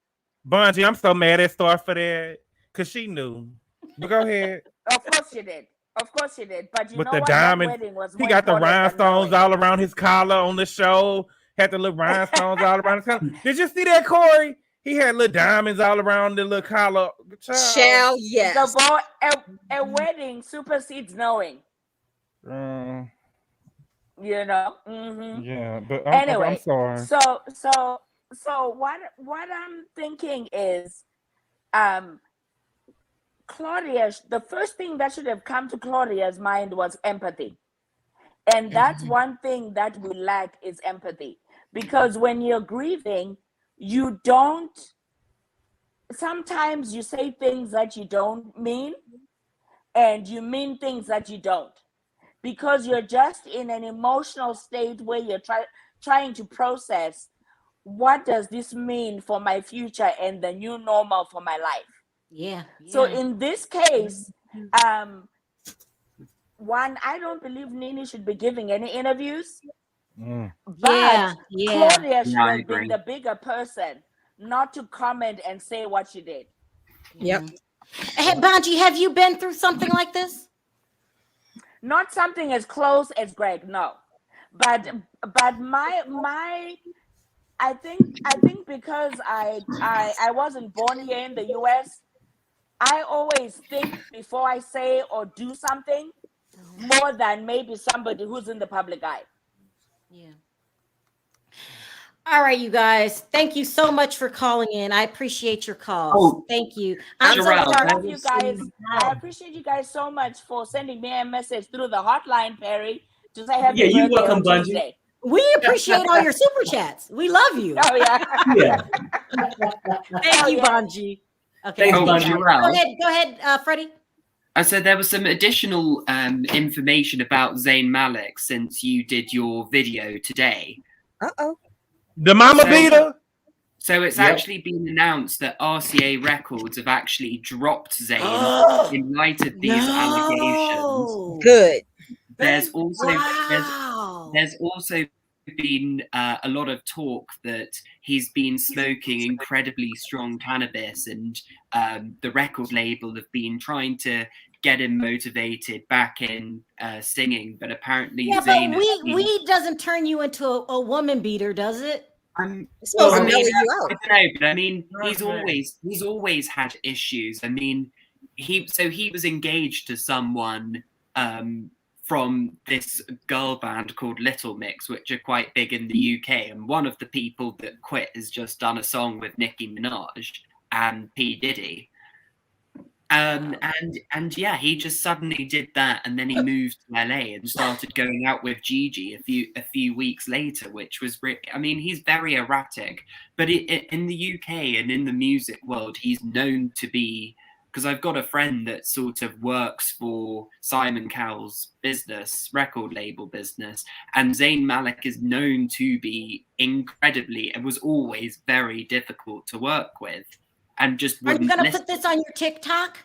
Bungie. I'm so mad at Star for that because she knew. But go ahead. Of course she did. Of course she did. But you With know the what? diamond, That wedding was he more got the important than rhinestones knowing. all around his collar on the show. Had the little rhinestones all around his collar. Did you see that, Corey? He had little diamonds all around the little collar. Child, yes. Gabo, a wedding supersedes knowing. You know. Yeah, but Anyway, I'm sorry. so what I'm thinking is, Claudia. The first thing that should have come to Claudia's mind was empathy, and that's one thing that we lack is empathy. Because when you're grieving, you don't. Sometimes you say things that you don't mean, and you mean things that you don't. Because you're just in an emotional state where you're trying to process, what does this mean for my future and the new normal for my life? Yeah. So in this case, one, I don't believe Nene should be giving any interviews, but Claudia should have been the bigger person, not to comment and say what she did. Yep. Hey, Bungie, have you been through something like this? Not something as close as Greg, no. But my I think because I wasn't born here in the US, I always think before I say or do something more than maybe somebody who's in the public eye. Yeah. All right, you guys. Thank you so much for calling in. I appreciate your calls. Oh, Thank you. I'm so Sharrell, I love you guys. I appreciate you guys so much for sending me a message through the hotline, Perry, to say happy you're birthday welcome, on Bungie. Tuesday. We appreciate all your super chats. We love you. Oh yeah. Yeah. Thank you, Bungie. Okay. Thanks, Oh, Bungie. Sharrell. Go ahead, Freddie. So there was some additional information about Zayn Malik since you did your video today. Uh-oh. The mama beater. So it's actually been announced that RCA Records have actually dropped Zayn in light of these allegations. Good. There's also there's also been a lot of talk that he's been smoking incredibly strong cannabis, and the record label have been trying to get him motivated back in singing, but apparently Zayn weed doesn't turn you into a woman beater, does it? It's supposed to mellow you out. I don't know, but I mean, he's always had issues. I mean, he was engaged to someone from this girl band called Little Mix, which are quite big in the UK, and one of the people that quit has just done a song with Nicki Minaj and P. Diddy. And yeah, he just suddenly did that, and then he moved to LA and started going out with Gigi a few weeks later, which was I mean, he's very erratic, but in the UK and in the music world, he's known to be, because I've got a friend that sort of works for Simon Cowell's business, record label business, and Zayn Malik is known to be incredibly, and was always very difficult to work with. And just are you gonna put this on your TikTok?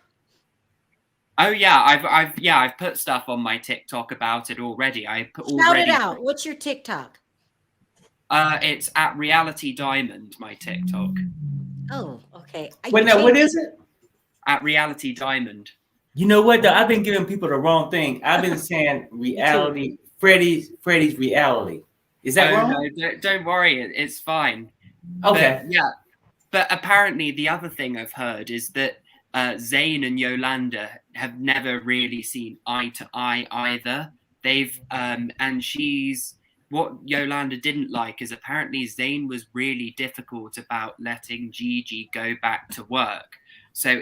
Oh yeah, I've put stuff on my TikTok about it already. Shout it out. What's your TikTok? It's at Reality Diamond, my TikTok. Oh, okay. Wait, now what is it? At Reality Diamond. You know what though? I've been giving people the wrong thing. I've been saying reality, Freddie's reality. Is that wrong? No, don't worry, it's fine. Okay. But, yeah. But apparently the other thing I've heard is that Zayn and Yolanda have never really seen eye to eye either. They've and what Yolanda didn't like is apparently Zayn was really difficult about letting Gigi go back to work. So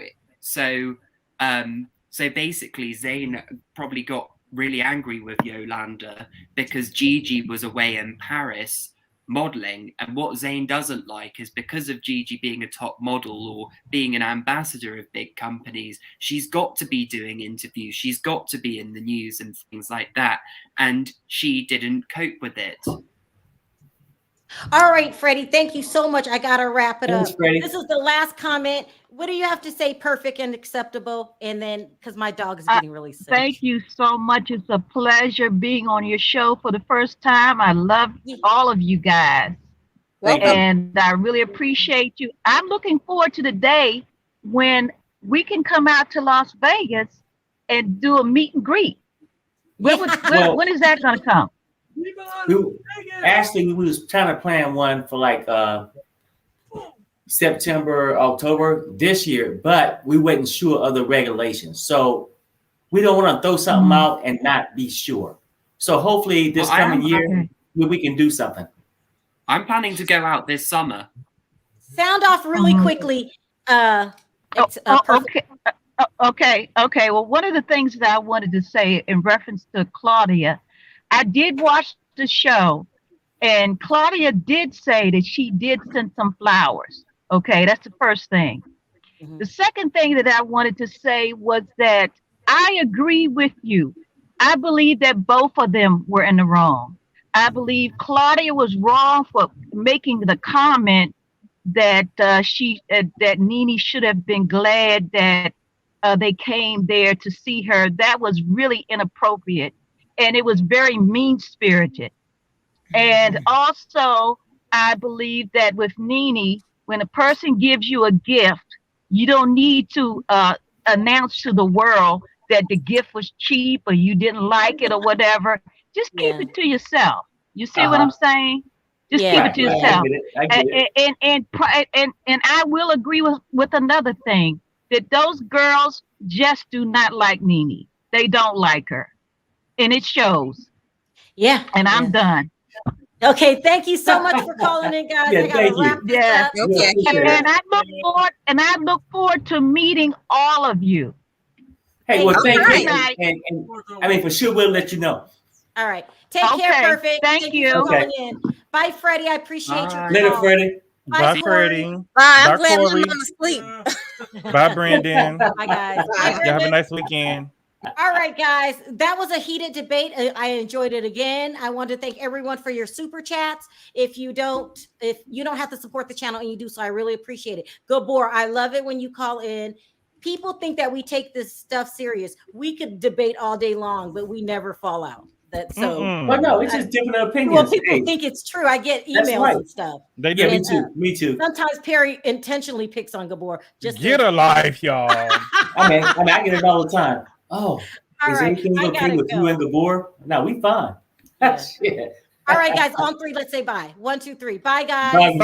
So basically, Zayn probably got really angry with Yolanda because Gigi was away in Paris modeling, and what Zayn doesn't like is because of Gigi being a top model or being an ambassador of big companies, she's got to be doing interviews, she's got to be in the news and things like that, and she didn't cope with it. All right, Freddie, thank you so much. I gotta wrap it Thanks, up. Freddie. This is the last comment. What do you have to say? Perfect and acceptable, and then because my dog is getting really sick. Thank you so much. It's a pleasure being on your show for the first time. I love all of you guys. And I really appreciate you. I'm looking forward to the day when we can come out to Las Vegas and do a meet and greet. When is that going to come? Actually, we was trying to plan one for like September, October this year, but we wasn't sure of the regulations. So we don't want to throw something out and not be sure. So hopefully this coming year, we can do something. I'm planning to go out this summer. Sound off really quickly. Okay. Well, one of the things that I wanted to say in reference to Claudia, I did watch the show, and Claudia did say that she did send some flowers. Okay, that's the first thing. The second thing that I wanted to say was that I agree with you. I believe that both of them were in the wrong. I believe Claudia was wrong for making the comment that that Nene should have been glad that they came there to see her. That was really inappropriate, and it was very mean-spirited. And also, I believe that with Nene, when a person gives you a gift, you don't need to announce to the world that the gift was cheap or you didn't like it or whatever. Just keep it to yourself. You see what I'm saying? Just keep it to yourself. I get it. And I will agree with another thing, that those girls just do not like Nene. They don't like her. And it shows. Yeah. And I'm done. Okay, thank you so much for calling in, guys. I gotta wrap this up. Okay. And I look forward to meeting all of you. Hey, well, thank you. And I mean, for sure, we'll let you know. All right. Take care, Perfect. Thank you. For calling in. Bye, Freddie. I appreciate your Later, call. Freddie. Bye, Freddie. Bye. I'm Bye, glad Corey. I'm asleep. Bye, Brandon. Bye, guys. Bye, You have a nice weekend. All right, guys, that was a heated debate. I enjoyed it again. I want to thank everyone for your super chats. If you don't have to support the channel and you do so, I really appreciate it. Gabor, I love it when you call in. People think that we take this stuff serious. We could debate all day long, but we never fall out. That's so. Well, no, it's just different opinions. Well, people think it's true. I get emails and stuff. They do. Yeah, me too. Me too. Sometimes Perry intentionally picks on Gabor. Just Get a life, y'all. I mean, I get it all the time. Oh, all is right, everything okay with you and Gabor? No, we fine. Yeah. Shit. All right, guys, on three, let's say bye. 1, 2, 3. Bye, guys. Bye.